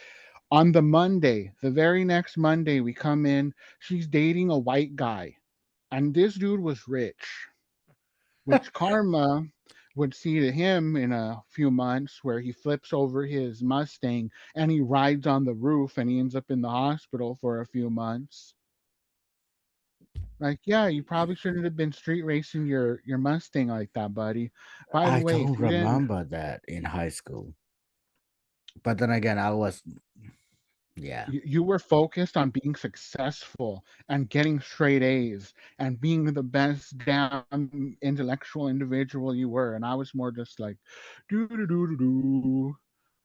Speaker 1: on the Monday, the very next Monday, we come in. She's dating a white guy, and this dude was rich, which karma would see to him in a few months, where he flips over his Mustang and he rides on the roof, and he ends up in the hospital for a few months. Like, yeah, you probably shouldn't have been street racing your Mustang like that, buddy. By the
Speaker 2: I
Speaker 1: way,
Speaker 2: don't
Speaker 1: if you didn't
Speaker 2: remember that in high school. But then again, I was, yeah.
Speaker 1: you were focused on being successful and getting straight A's and being the best damn intellectual individual you were. And I was more just like, do do do do do.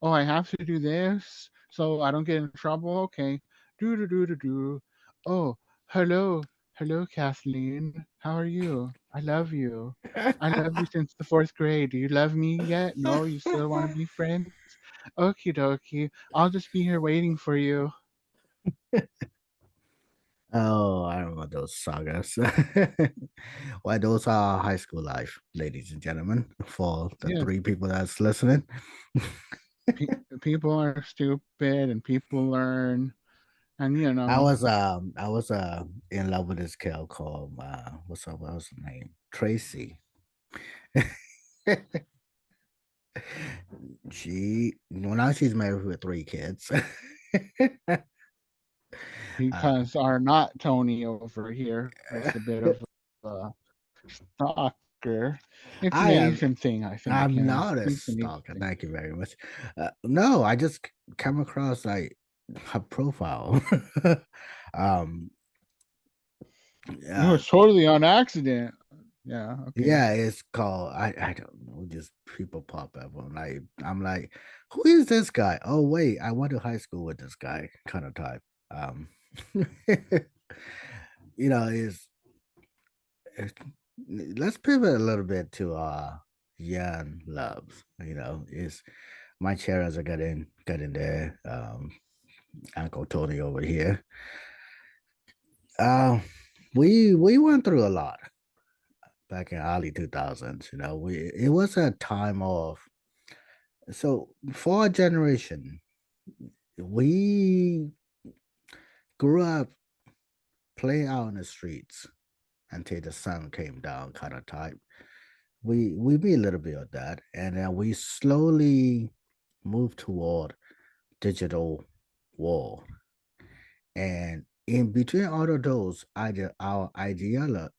Speaker 1: Oh, I have to do this so I don't get in trouble. Okay, do do do do do. Oh, hello. Hello, Kathleen. How are you? I love you. I love you since the fourth grade. Do you love me yet? No, you still want to be friends? Okie dokie. I'll just be here waiting for you.
Speaker 2: Oh, I remember those sagas. Well, those are high school life, ladies and gentlemen, for the
Speaker 1: Yes,
Speaker 2: three people that's listening.
Speaker 1: pe- people are stupid and people learn. And,
Speaker 2: I was in love with this girl called what was her name? Tracy. Now she's married with three kids. uh,
Speaker 1: because our not Tony over here is a bit of a stalker. It's an
Speaker 2: I am
Speaker 1: Asian thing, I think.
Speaker 2: I'm not a
Speaker 1: It's an Asian
Speaker 2: stalker.
Speaker 1: thing.
Speaker 2: Thank you very much. No, I just come across like her profile. um,
Speaker 1: It
Speaker 2: yeah,
Speaker 1: was totally on accident. Yeah, okay.
Speaker 2: yeah, it's called I don't know, just people pop up. I'm like, who is this guy? Oh wait, I went to high school with this guy, kind of type. Um, it's let's pivot a little bit to young loves. Is my cherries are getting there. Uncle Tony over here. Uh, we went through a lot back in early 2000s. It was a time of for our generation, we grew up playing out in the streets until the sun came down, kind of type. We be a little bit of that, and then we slowly moved toward digital world. And in between all of those, our ideas,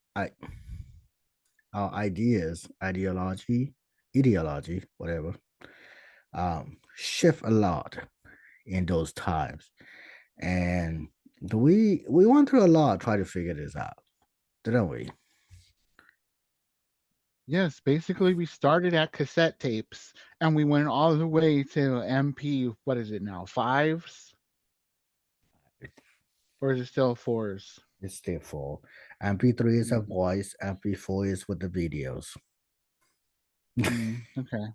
Speaker 2: ideology, whatever, shift a lot in those times. And we went through a lot trying to figure this out, didn't we?
Speaker 1: Yes, basically we started at cassette tapes and we went all the way to MP, what is it now, fives? Or is it still fours?
Speaker 2: It's still full. MP3 is a
Speaker 1: Mm,
Speaker 2: voice, MP4 is with the videos.
Speaker 1: okay.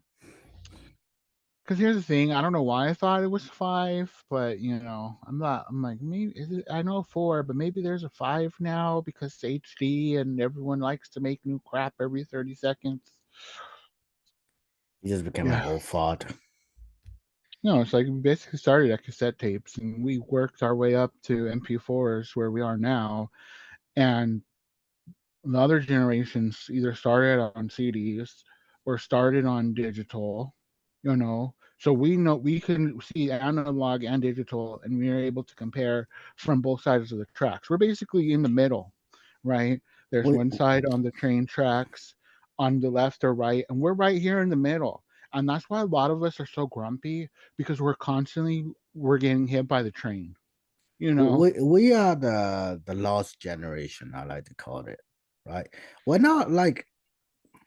Speaker 1: Because here's the thing, I don't know why I thought it was five, but I'm not. I'm like, maybe is it? I know four, but maybe there's a five now because it's HD and everyone likes to make new crap every 30 seconds.
Speaker 2: It just became an
Speaker 1: Yeah.
Speaker 2: old fart.
Speaker 1: No, it's like we basically started at cassette tapes and we worked our way up to MP4s where we are now. And the other generations either started on CDs or started on digital. So we know we can see analog and digital, and we are able to compare from both sides of the tracks. We're basically in the middle, right? There's
Speaker 2: We
Speaker 1: one side on the train tracks on the left or right, and we're right here in the middle. And that's why a lot of us are so grumpy because we're getting hit by the train, you know?
Speaker 2: we are the lost generation, I like to call it, right? We're not like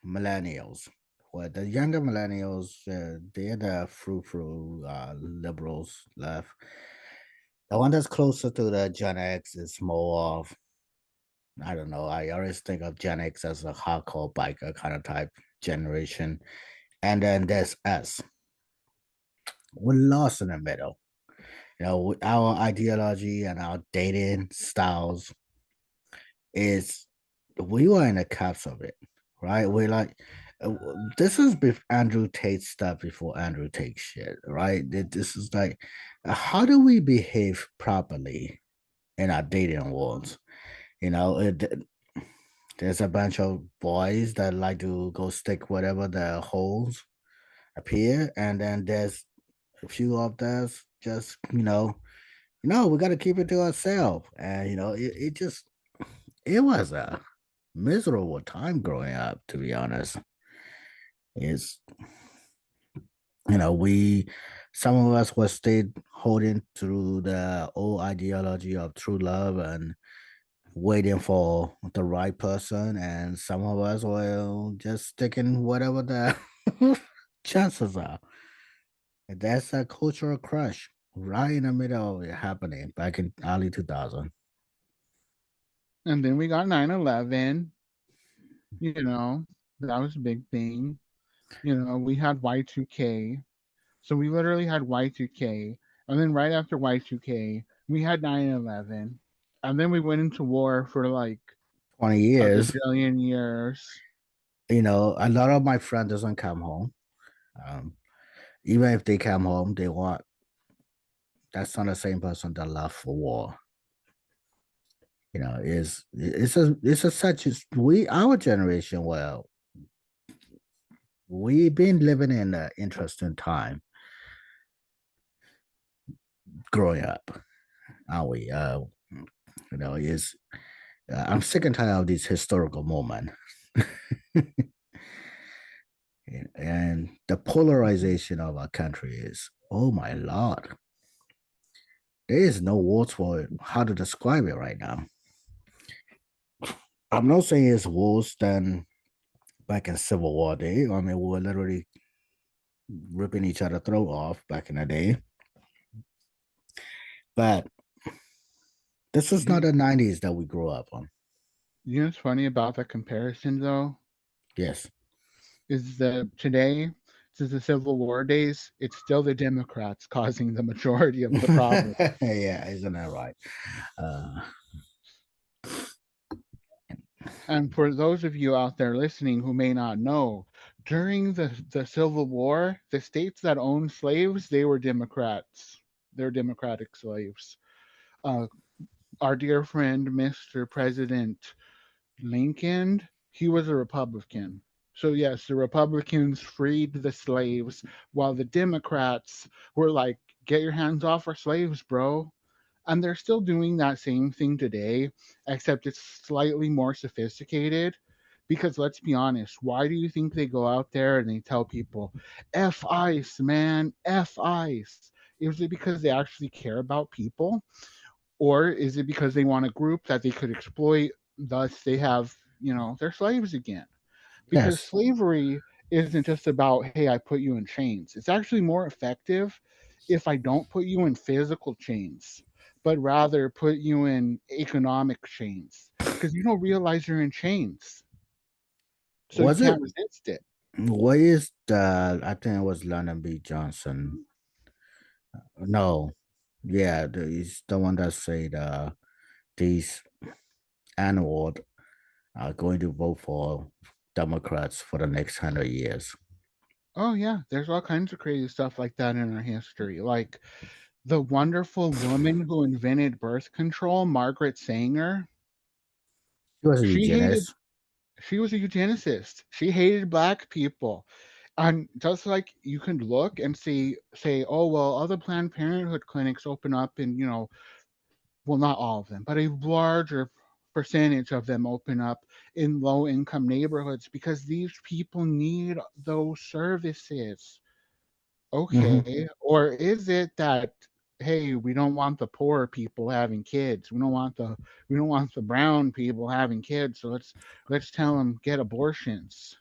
Speaker 2: millennials. Well, the younger millennials, they're the frou-frou liberals left. The one that's closer to the Gen X is more of, I don't know. I always think of Gen X as a hardcore biker kind of type generation. And then there's us. We're lost in the middle. Our ideology and our dating styles is we were in the cups of it, right? We're like, uh, this is Andrew Tate stuff before Andrew Tate shit, right? This is like, how do we behave properly in our dating worlds? You know, there's a bunch of boys that like to go stick whatever the holes appear, and then there's a few of us just, we got to keep it to ourselves, and it was a miserable time growing up, to be honest. It's we some of us were stayed holding through the old ideology of true love and waiting for the right person, and some of us will just sticking whatever the chances are. That's a cultural crush right in the middle of it happening back in early 2000.
Speaker 1: And then we got 9/11. You know, that was a big thing. We had Y2K. So we literally had Y2K. And then right after Y2K, we had 9/11. And then we went into war for like
Speaker 2: 20
Speaker 1: a
Speaker 2: years.
Speaker 1: gajillion years.
Speaker 2: A lot of my friends doesn't come home. Um, Even if they come home, they want that's not the same person that left for war. It's a such as we our generation. Well, we've been living in an interesting time growing up, aren't we? Is I'm sick and tired of this historical moment, and the polarization of our country is, oh my lord, there is no words for it, how to describe it right now. I'm not saying it's worse than back in Civil War day. I mean, we were literally ripping each other throat off back in the day. But this is
Speaker 1: You,
Speaker 2: not the 90s that we grew up on.
Speaker 1: you know what's funny about that comparison, though,
Speaker 2: Yes.
Speaker 1: is that today, since the Civil War days, it's still the Democrats causing the majority of the problem.
Speaker 2: Yeah, isn't that right? Uh,
Speaker 1: And for those of you out there listening who may not know, during the Civil War, the states that owned slaves, they were Democrats. They're Democratic slaves. Uh, our dear friend, Mr. President Lincoln, he was a Republican. So, yes, the Republicans freed the slaves while the Democrats were like, get your hands off our slaves, bro. And they're still doing that same thing today, except it's slightly more sophisticated. Because let's be honest, why do you think they go out there and they tell people, F ICE, man, F ICE? Is it because they actually care about people? Or is it because they want a group that they could exploit, thus they have, their slaves again? Because
Speaker 2: yes.
Speaker 1: slavery isn't just about, hey, I put you in chains. It's actually more effective if I don't put you in physical chains, but rather put you in economic chains because you don't realize you're in chains. So you
Speaker 2: Was it?
Speaker 1: can't resist it.
Speaker 2: What is the? I think it was Lyndon B. Johnson. No, yeah, he's the one that said these N-word are going to vote for Democrats for the next 100 years.
Speaker 1: Oh, yeah, there's all kinds of crazy stuff like that in our history. Like the wonderful woman who invented birth control, Margaret Sanger,
Speaker 2: He was a
Speaker 1: she hated
Speaker 2: eugenist.
Speaker 1: she was a eugenicist. She hated black people. And just like you can look and say, oh well, other Planned Parenthood clinics open up, and well, not all of them, but a larger percentage of them open up in low income neighborhoods because these people need those services.
Speaker 2: Mm-hmm.
Speaker 1: Okay, or is it that, hey, we don't want the poor people having kids, we don't want the brown people having kids, so let's tell them get abortions.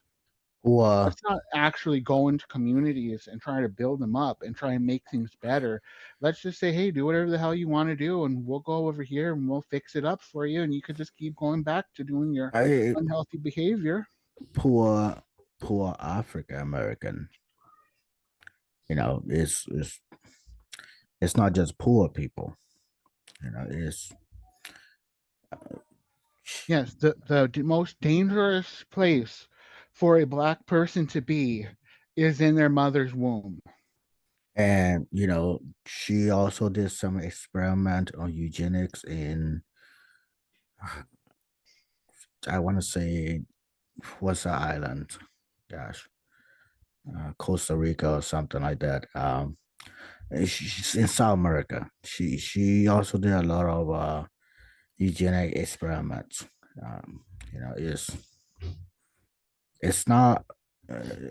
Speaker 2: Who
Speaker 1: Let's not actually go into communities and try to build them up and try and make things better. Let's just say, hey, do whatever the hell you want to do, and we'll go over here and we'll fix it up for you, and you could just keep going back to doing your
Speaker 2: I
Speaker 1: unhealthy behavior.
Speaker 2: poor poor African American. It's not just poor people. It's
Speaker 1: Yes, the most dangerous place for a black person to be is in their mother's womb.
Speaker 2: and she also did some experiment on eugenics in, I want to say, what's the island? Gosh, Costa Rica or something like that. She's in South America. She also did a lot of eugenic experiments. Um, you know, it's it's not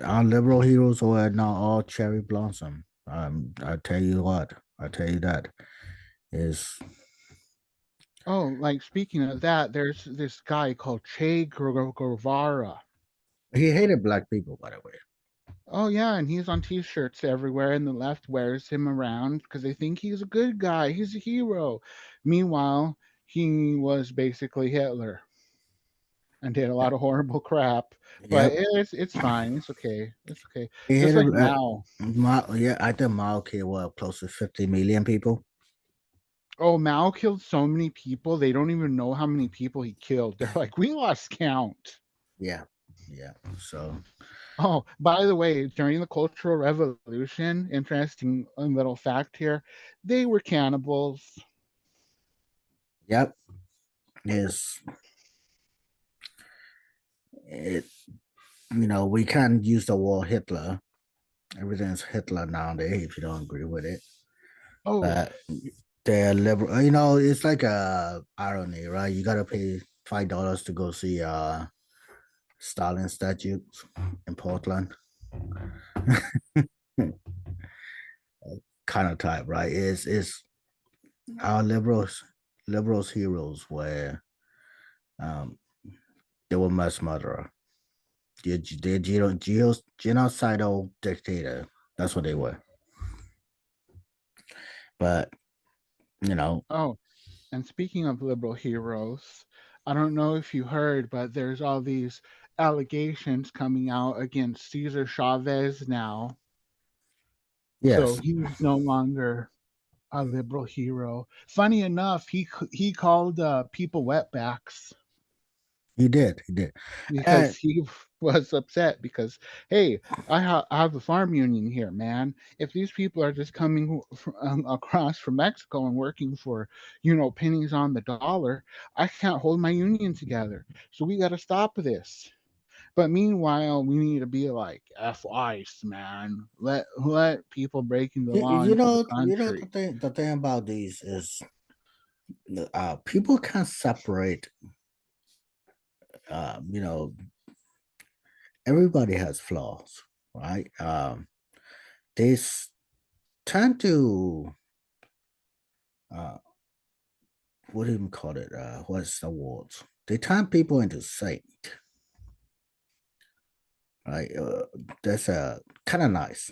Speaker 2: our liberal heroes are not all cherry blossom. I tell you what, I tell you that is
Speaker 1: Oh, like speaking of that, there's this guy called Guevara.
Speaker 2: he hated black people, by the way.
Speaker 1: Oh yeah, and he's on T-shirts everywhere, and the left wears him around because they think he's a good guy, he's a hero. Meanwhile, he was basically Hitler and did a lot of horrible crap. But
Speaker 2: Yep.
Speaker 1: it's fine. It's okay. It's okay.
Speaker 2: He
Speaker 1: Just
Speaker 2: hit
Speaker 1: like
Speaker 2: a,
Speaker 1: Mao.
Speaker 2: Mao, yeah, I think Mao killed what, close to 50 million people.
Speaker 1: Oh, Mao killed so many people. They don't even know how many people he killed. They're like, we lost count.
Speaker 2: Yeah, yeah. So,
Speaker 1: Oh, by the way, during the Cultural Revolution, interesting little fact here, they were cannibals.
Speaker 2: yep, is it. We can't use the word Hitler. Everything's Hitler nowadays. If you don't agree with it,
Speaker 1: Oh,
Speaker 2: but they're liberal. It's like a irony, right? You gotta pay $5 to go see Stalin statue in Portland. Kind of type, right? Is our liberals heroes were um they were mass murderer. They're genocidal dictator. That's what they were. But you know,
Speaker 1: oh, and speaking of liberal heroes, I don't know if you heard, but there's all these allegations coming out against Cesar Chavez now. So
Speaker 2: yes,
Speaker 1: he's no longer a liberal hero. Funny enough, he called people wetbacks
Speaker 2: he did. He did.
Speaker 1: because
Speaker 2: And
Speaker 1: he was upset because hey, I have a farm union here, man. If these people are just coming across from Mexico and working for pennies on the dollar, I can't hold my union together. So we got to stop this. But meanwhile, we need to be like F ice, man. Let people breaking the law into the
Speaker 2: the
Speaker 1: country.
Speaker 2: thing about these is people can't separate. Uh, you know, everybody has flaws, right? They tend to uh, what do you call it? What's the words? They turn people into saint, right? That's kind of nice.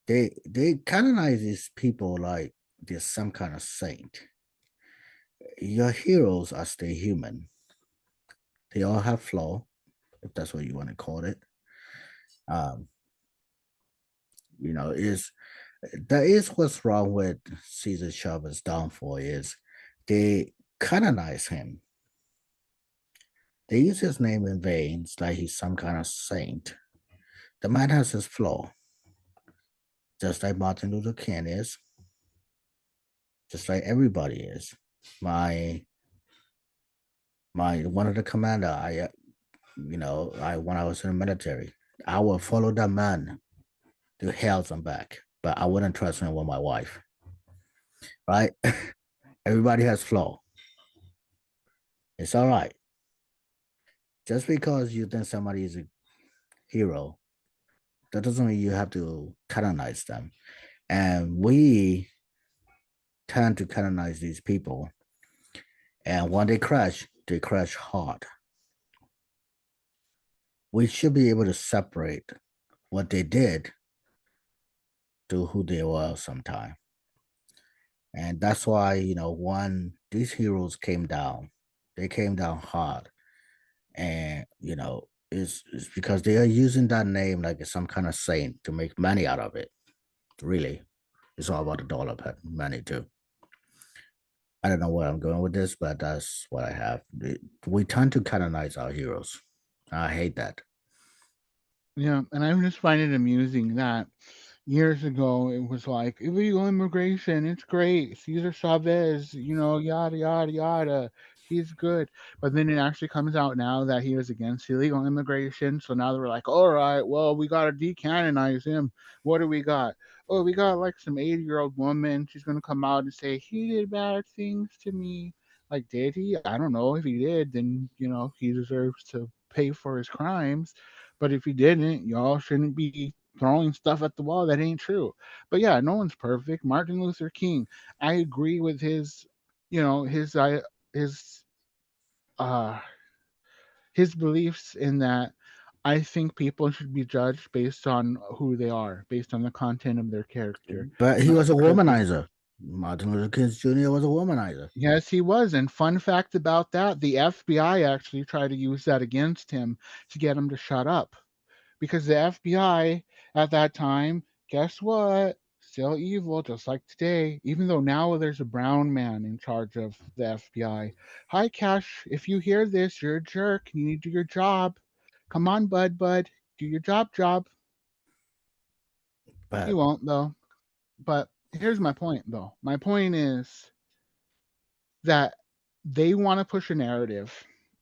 Speaker 2: They canonize these people like they're some kind of saint. Your heroes are still human. They all have flaw, if that's what you want to call it. Um, is that is what's wrong with Caesar Chavez's downfall is they canonize him. They use his name in vain, it's like he's some kind of saint. The man has his flaw, just like Martin Luther King is, just like everybody is. My my one of the commander, I when I was in the military, I would follow that man to hell and back, but I wouldn't trust him with my wife. Right? Everybody has flaw. It's all right. Just because you think somebody is a hero, that doesn't mean you have to canonize them. And we tend to canonize these people. And when they crash hard. We should be able to separate what they did to who they were sometime. And that's why, when these heroes came down, they came down hard. And, it's because they are using that name like some kind of saint to make money out of it. Really. It's all about the dollar money too. I don't know where I'm going with this, but that's what I have. We tend to canonize our heroes. I hate that.
Speaker 1: Yeah, and I just find it amusing that years ago it was like illegal immigration, it's great. Cesar Chavez, yada yada yada. He's good. But then it actually comes out now that he was against illegal immigration. So now they're like, all right, well, we gotta decanonize him. What do we got? Oh, we got like some 80-year-old woman. She's gonna come out and say, he did bad things to me. Like, did he? I don't know. If he did, then he deserves to pay for his crimes. But if he didn't, y'all shouldn't be throwing stuff at the wall that ain't true. But yeah, no one's perfect. Martin Luther King, I agree with you know, his uh his beliefs in that I think people should be judged based on who they are, based on the content of their character,
Speaker 2: But he
Speaker 1: not
Speaker 2: was a
Speaker 1: because
Speaker 2: womanizer. Martin Luther King Jr. was a womanizer.
Speaker 1: Yes, he was. And fun fact about that, the FBI actually tried to use that against him to get him to shut up. Because the FBI at that time, guess what? Still evil, just like today, even though now there's a brown man in charge of the FBI. Hi, Cash. If you hear this, you're a jerk. You need to do your job. Come on, bud. Do your job. He
Speaker 2: But
Speaker 1: won't, though. But here's my point, though. My point is that they want to push a narrative.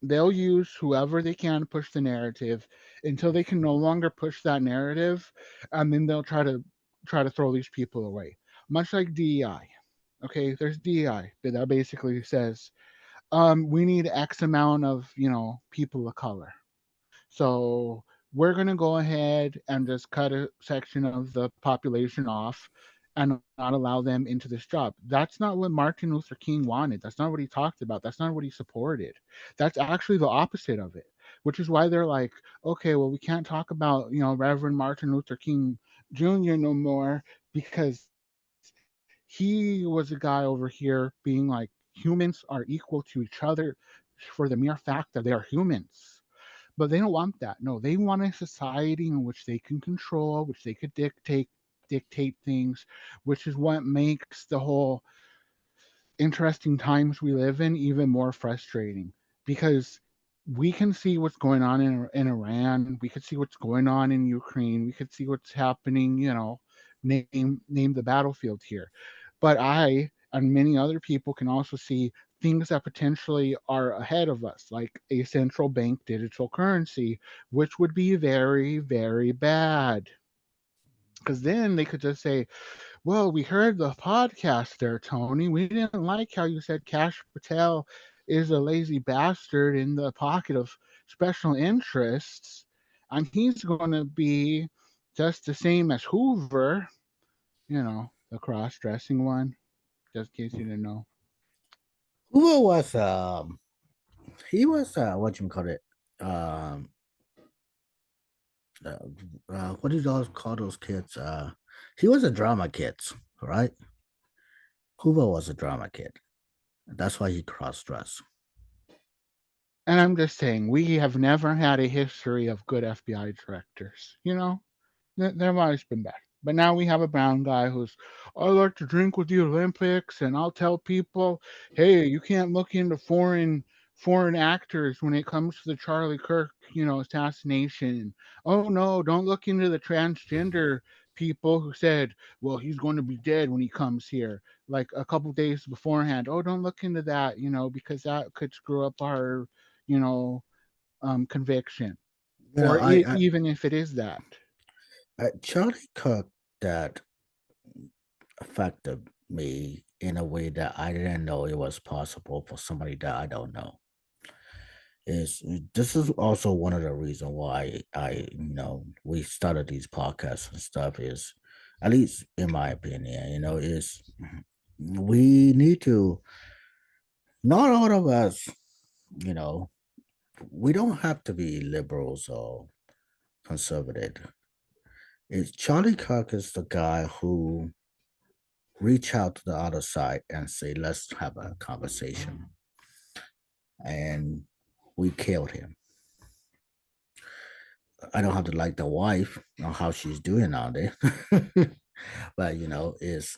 Speaker 1: They'll use whoever they can to push the narrative until they can no longer push that narrative, and then they'll try to throw these people away. Much like DEI. Okay, there's DEI that basically says we need X amount of people of color. So we're going to go ahead and just cut a section of the population off and not allow them into this job. That's not what Martin Luther King wanted. That's not what he talked about. That's not what he supported. That's actually the opposite of it, which is why they're like, okay, well, we can't talk about, Reverend Martin Luther King Jr. no more because he was a guy over here being like, humans are equal to each other for the mere fact that they are humans, but they don't want that. No, they want a society in which they can control, which they could dictate things, which is what makes the whole interesting times we live in even more frustrating because we can see what's going on in Iran, we could see what's going on in Ukraine, we could see what's happening, name the battlefield here. But I and many other people can also see things that potentially are ahead of us, like a central bank digital currency, which would be very, very bad. Because then they could just say, well, we heard the podcast there, Tony. We didn't like how you said Cash Patel is a lazy bastard in the pocket of special interests, and he's going to be just the same as Hoover, the cross dressing one, just in case you didn't know.
Speaker 2: Hoover was he was what you call it? Um uh, what do you all call those kids? He was a drama kid, right? Hoover was a drama kid. That's why he cross dressed.
Speaker 1: And I'm just saying, we have never had a history of good FBI directors, They've always been bad. But now we have a brown guy who's, I like to drink with the Olympics, and I'll tell people, hey, you can't look into foreign actors when it comes to the Charlie Kirk, assassination. Oh no, don't look into the transgender people who said, well, he's going to be dead when he comes here, like a couple days beforehand. Oh, don't look into that, because that could screw up our, you know, conviction.
Speaker 2: You know,
Speaker 1: Or even if it is that.
Speaker 2: Charlie Cook that affected me in a way that I didn't know it was possible for somebody that I don't know. Is this is also one of the reasons why we started these podcasts and stuff is, at least in my opinion, is we need to, not all of us, you know we don't have to be liberals or conservative. It's Charlie Kirk is the guy who reach out to the other side and say, let's have a conversation. And we killed him. I don't have to like the wife or how she's doing on there. But is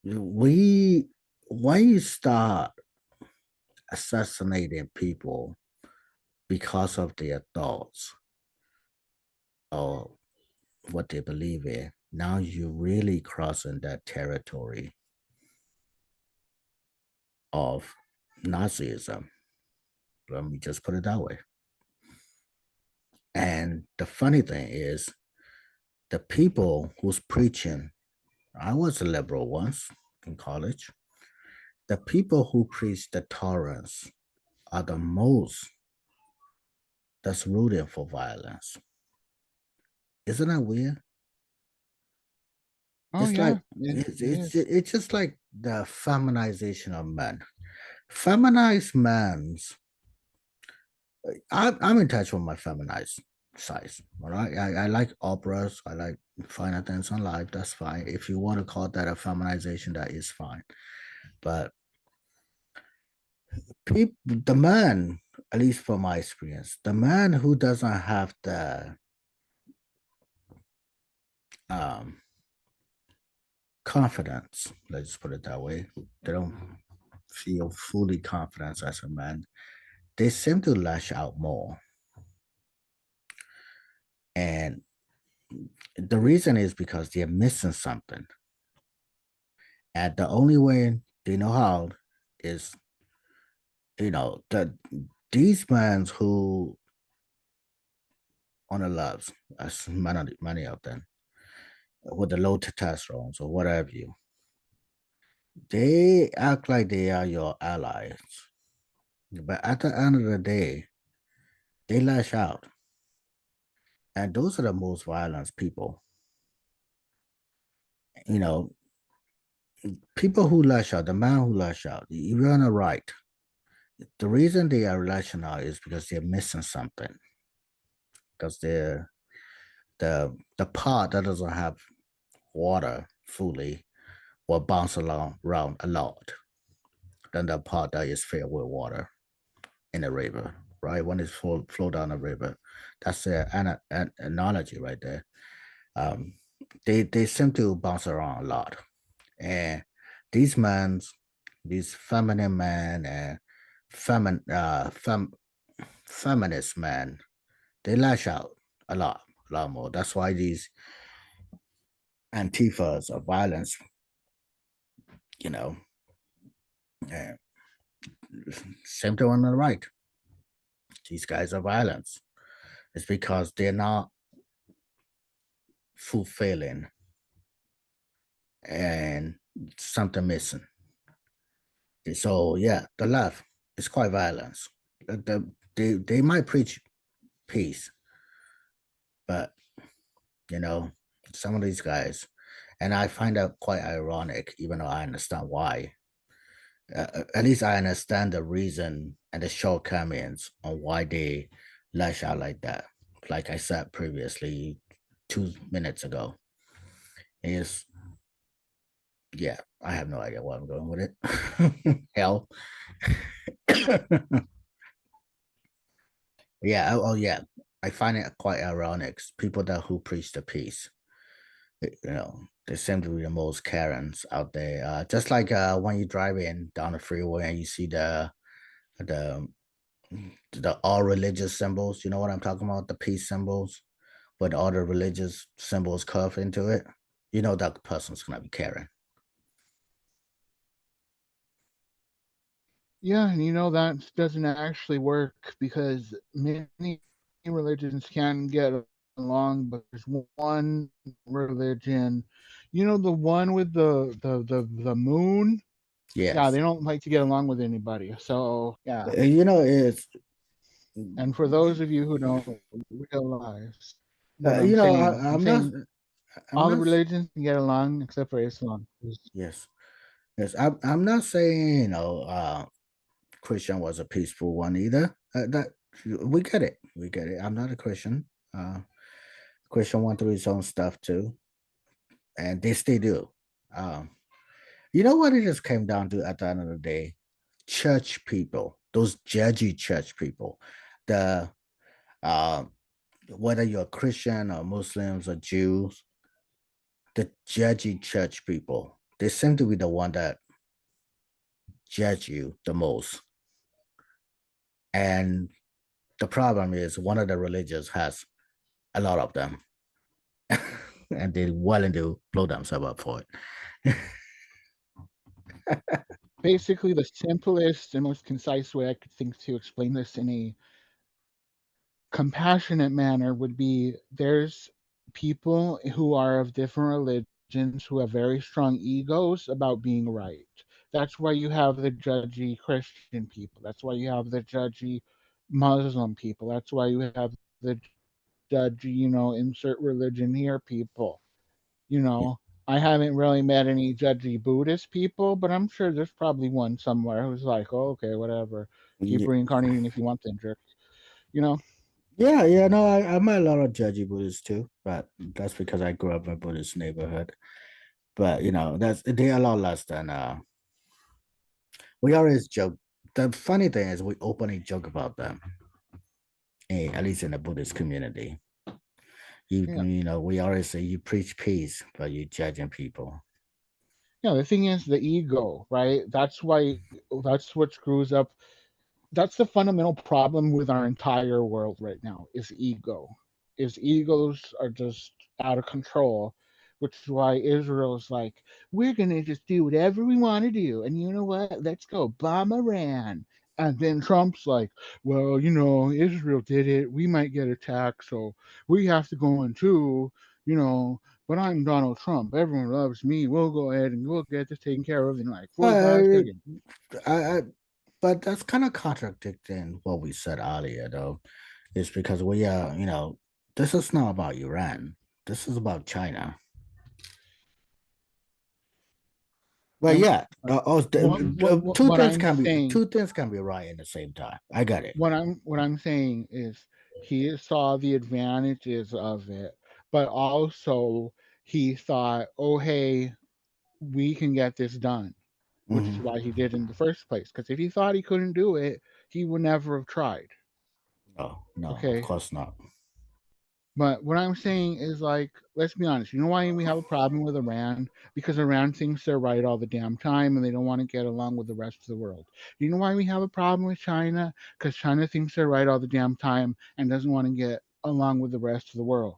Speaker 2: we when you start assassinating people because of their thoughts or what they believe in, now you're really crossing that territory of Nazism. Let me just put it that way. And the funny thing is, the people who's preaching, I was a liberal once in college, the people who preach the tolerance are the most that's rooting for violence. Isn't that weird?
Speaker 1: Oh
Speaker 2: It's like
Speaker 1: yeah, it
Speaker 2: it's
Speaker 1: is.
Speaker 2: it's just like the feminization of men. Feminized men's. I'm in touch with my feminized size. All right. I like operas. I like finer things on life. That's fine. If you want to call that a feminization, that is fine. But the man, at least from my experience, the man who doesn't have the um, confidence, let's just put it that way, they don't feel fully confident as a man, they seem to lash out more. And the reason is because they're missing something. And the only way they know how is, that these men who on the loves, as many of them, with the low testosterone or whatever you, they act like they are your allies. But at the end of the day, they lash out. And those are the most violent people. You know, people who lash out, the man who lash out, you're on the right. The reason they are lashing out is because they're missing something. Because they're the pot that doesn't have water fully will bounce along around a lot than the pot that is filled with water in a river, right? When it's flow down a river, that's an analogy right there. Um, they seem to bounce around a lot, and these men, these feminine men and feminist men, they lash out a lot more. That's why these antifas of violence, you know, uh, same thing on the right. These guys are violence. It's because they're not fulfilling and something missing. So yeah, the left is quite violent. They might preach peace, but you know, some of these guys, and I find that quite ironic, even though I understand why. At least I understand the reason and the shortcomings on why they lash out like that. Like I said previously, 2 minutes ago, is yeah, I have no idea where I'm going with it. Hell. Yeah. Oh, yeah. I find it quite ironic. People that who preach the peace, they seem to be the most Karens out there. Just like when you drive in down the freeway and you see the the all religious symbols. You know what I'm talking about? The peace symbols, but all the religious symbols curve into it. You know that person's gonna be Karen.
Speaker 1: Yeah, and that doesn't actually work because many religions can get along, but there's one religion, the one with the moon. Yeah,
Speaker 2: Yes.
Speaker 1: they don't like to get along with anybody. So yeah,
Speaker 2: It's
Speaker 1: and for those of you who don't realize what
Speaker 2: uh,
Speaker 1: I'm
Speaker 2: you know
Speaker 1: saying,
Speaker 2: I,
Speaker 1: I'm
Speaker 2: I'm not
Speaker 1: saying
Speaker 2: I'm
Speaker 1: all the
Speaker 2: not
Speaker 1: religions can get along except for Islam.
Speaker 2: yes. Yes, I'm not saying Christian was a peaceful one either. That we get it, we get it. I'm not a Christian. Christian went through his own stuff too, and they still do. Um, you know what it just came down to at the end of the day? Church people, those judgy church people, the uh, whether you're Christian or Muslims or Jews, the judgy church people, they seem to be the one that judge you the most. And the problem is one of the religions has a lot of them, and they're willing to blow themselves up for it.
Speaker 1: Basically, the simplest and most concise way I could think to explain this in a compassionate manner would be there's people who are of different religions who have very strong egos about being right. That's why you have the judgy Christian people. That's why you have the judgy Muslim people. That's why you have the judgy, insert religion here people. You
Speaker 2: Yeah,
Speaker 1: know, I haven't really met any judgy Buddhist people, but I'm sure there's probably one somewhere who's like, oh, okay, whatever. Keep
Speaker 2: yeah,
Speaker 1: reincarnating if you want, then jerk. You know,
Speaker 2: Yeah, no, I met a lot of judgy Buddhists too, but that's because I grew up in a Buddhist neighborhood. But that's they're a lot less than we always joke. The funny thing is we openly joke about them, at least in the Buddhist community.
Speaker 1: Yeah.
Speaker 2: We always say you preach peace, but you judging people.
Speaker 1: Yeah, the thing is the ego, right? That's what screws up. That's the fundamental problem with our entire world right now is ego. Is egos are just out of control, which is why Israel's like, we're gonna just do whatever we want to do, and you know what? Let's go bomb Iran. And then Trump's like, well, Israel did it. We might get attacked, so we have to go in too. You know, but I'm Donald Trump. Everyone loves me. We'll go ahead and we'll get this taken care of in like 45
Speaker 2: Uh,
Speaker 1: seconds.
Speaker 2: I, but that's kind of contradicting what we said earlier, though. Is because we are, this is not about Iran. This is about China. But
Speaker 1: I'm
Speaker 2: yeah,
Speaker 1: what I'm saying.
Speaker 2: two things can be right at the same time. I got it.
Speaker 1: What I'm saying is he saw the advantages of it, but also he thought, oh hey, we can get this done, which is
Speaker 2: Hmm.
Speaker 1: why he did in the first place. Because if he thought he couldn't do it, he would never have tried.
Speaker 2: No, no, of
Speaker 1: Okay.
Speaker 2: course not.
Speaker 1: But what I'm saying is, like, let's be honest. You know why we have a problem with Iran? Because Iran thinks they're right all the damn time and they don't want to get along with the rest of the world. You know why we have a problem with China? Because China thinks they're right all the damn time and doesn't want to get along with the rest of the world.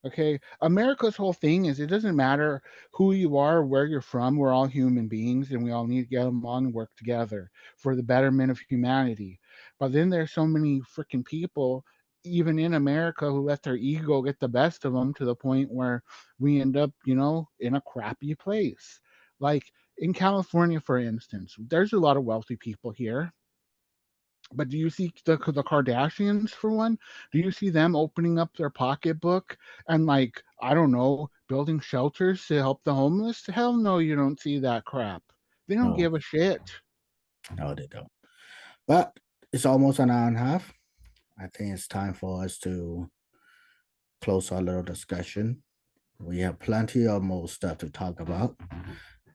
Speaker 1: Okay, America's whole thing is it doesn't matter who you are, where you're from, we're all human beings and we all need to get along and work together for the betterment of humanity. But then there's so many freaking people, even in America, who let their ego get the best of them to the point where we end up, in a crappy place. Like in California, for instance, there's a lot of wealthy people here, but do you see the Kardashians for one? Do you see them opening up their pocketbook and, like, I don't know, building shelters to help the homeless? Hell no, you don't see that crap. They don't
Speaker 2: No,
Speaker 1: give a shit.
Speaker 2: no, they don't. But it's almost an hour and a half. I think it's time for us to close our little discussion. We have plenty of more stuff to talk about,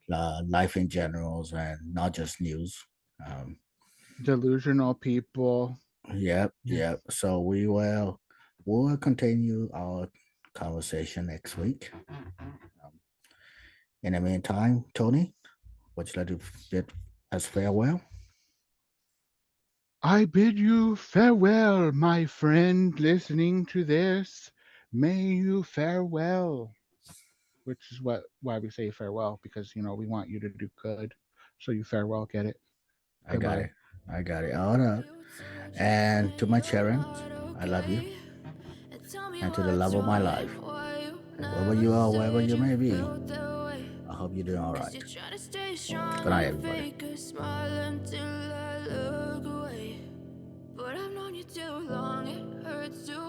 Speaker 2: life in general, and not just news. Um,
Speaker 1: Delusional people.
Speaker 2: yep,
Speaker 1: Yeah.
Speaker 2: yep. So we'll continue our conversation next week. In the meantime, Tony, would you like to bid us farewell?
Speaker 1: I bid you farewell, my friend, listening to this. May you farewell. Which is why we say farewell, because we want you to do good. So you farewell, get it?
Speaker 2: I got
Speaker 1: Goodbye.
Speaker 2: it. I got it. All right. And to my Sharon, I love you. And to the love of my life, wherever you are, wherever you may be, I hope you're doing all right. Good night, everybody.
Speaker 3: But I've known you too long, it hurts to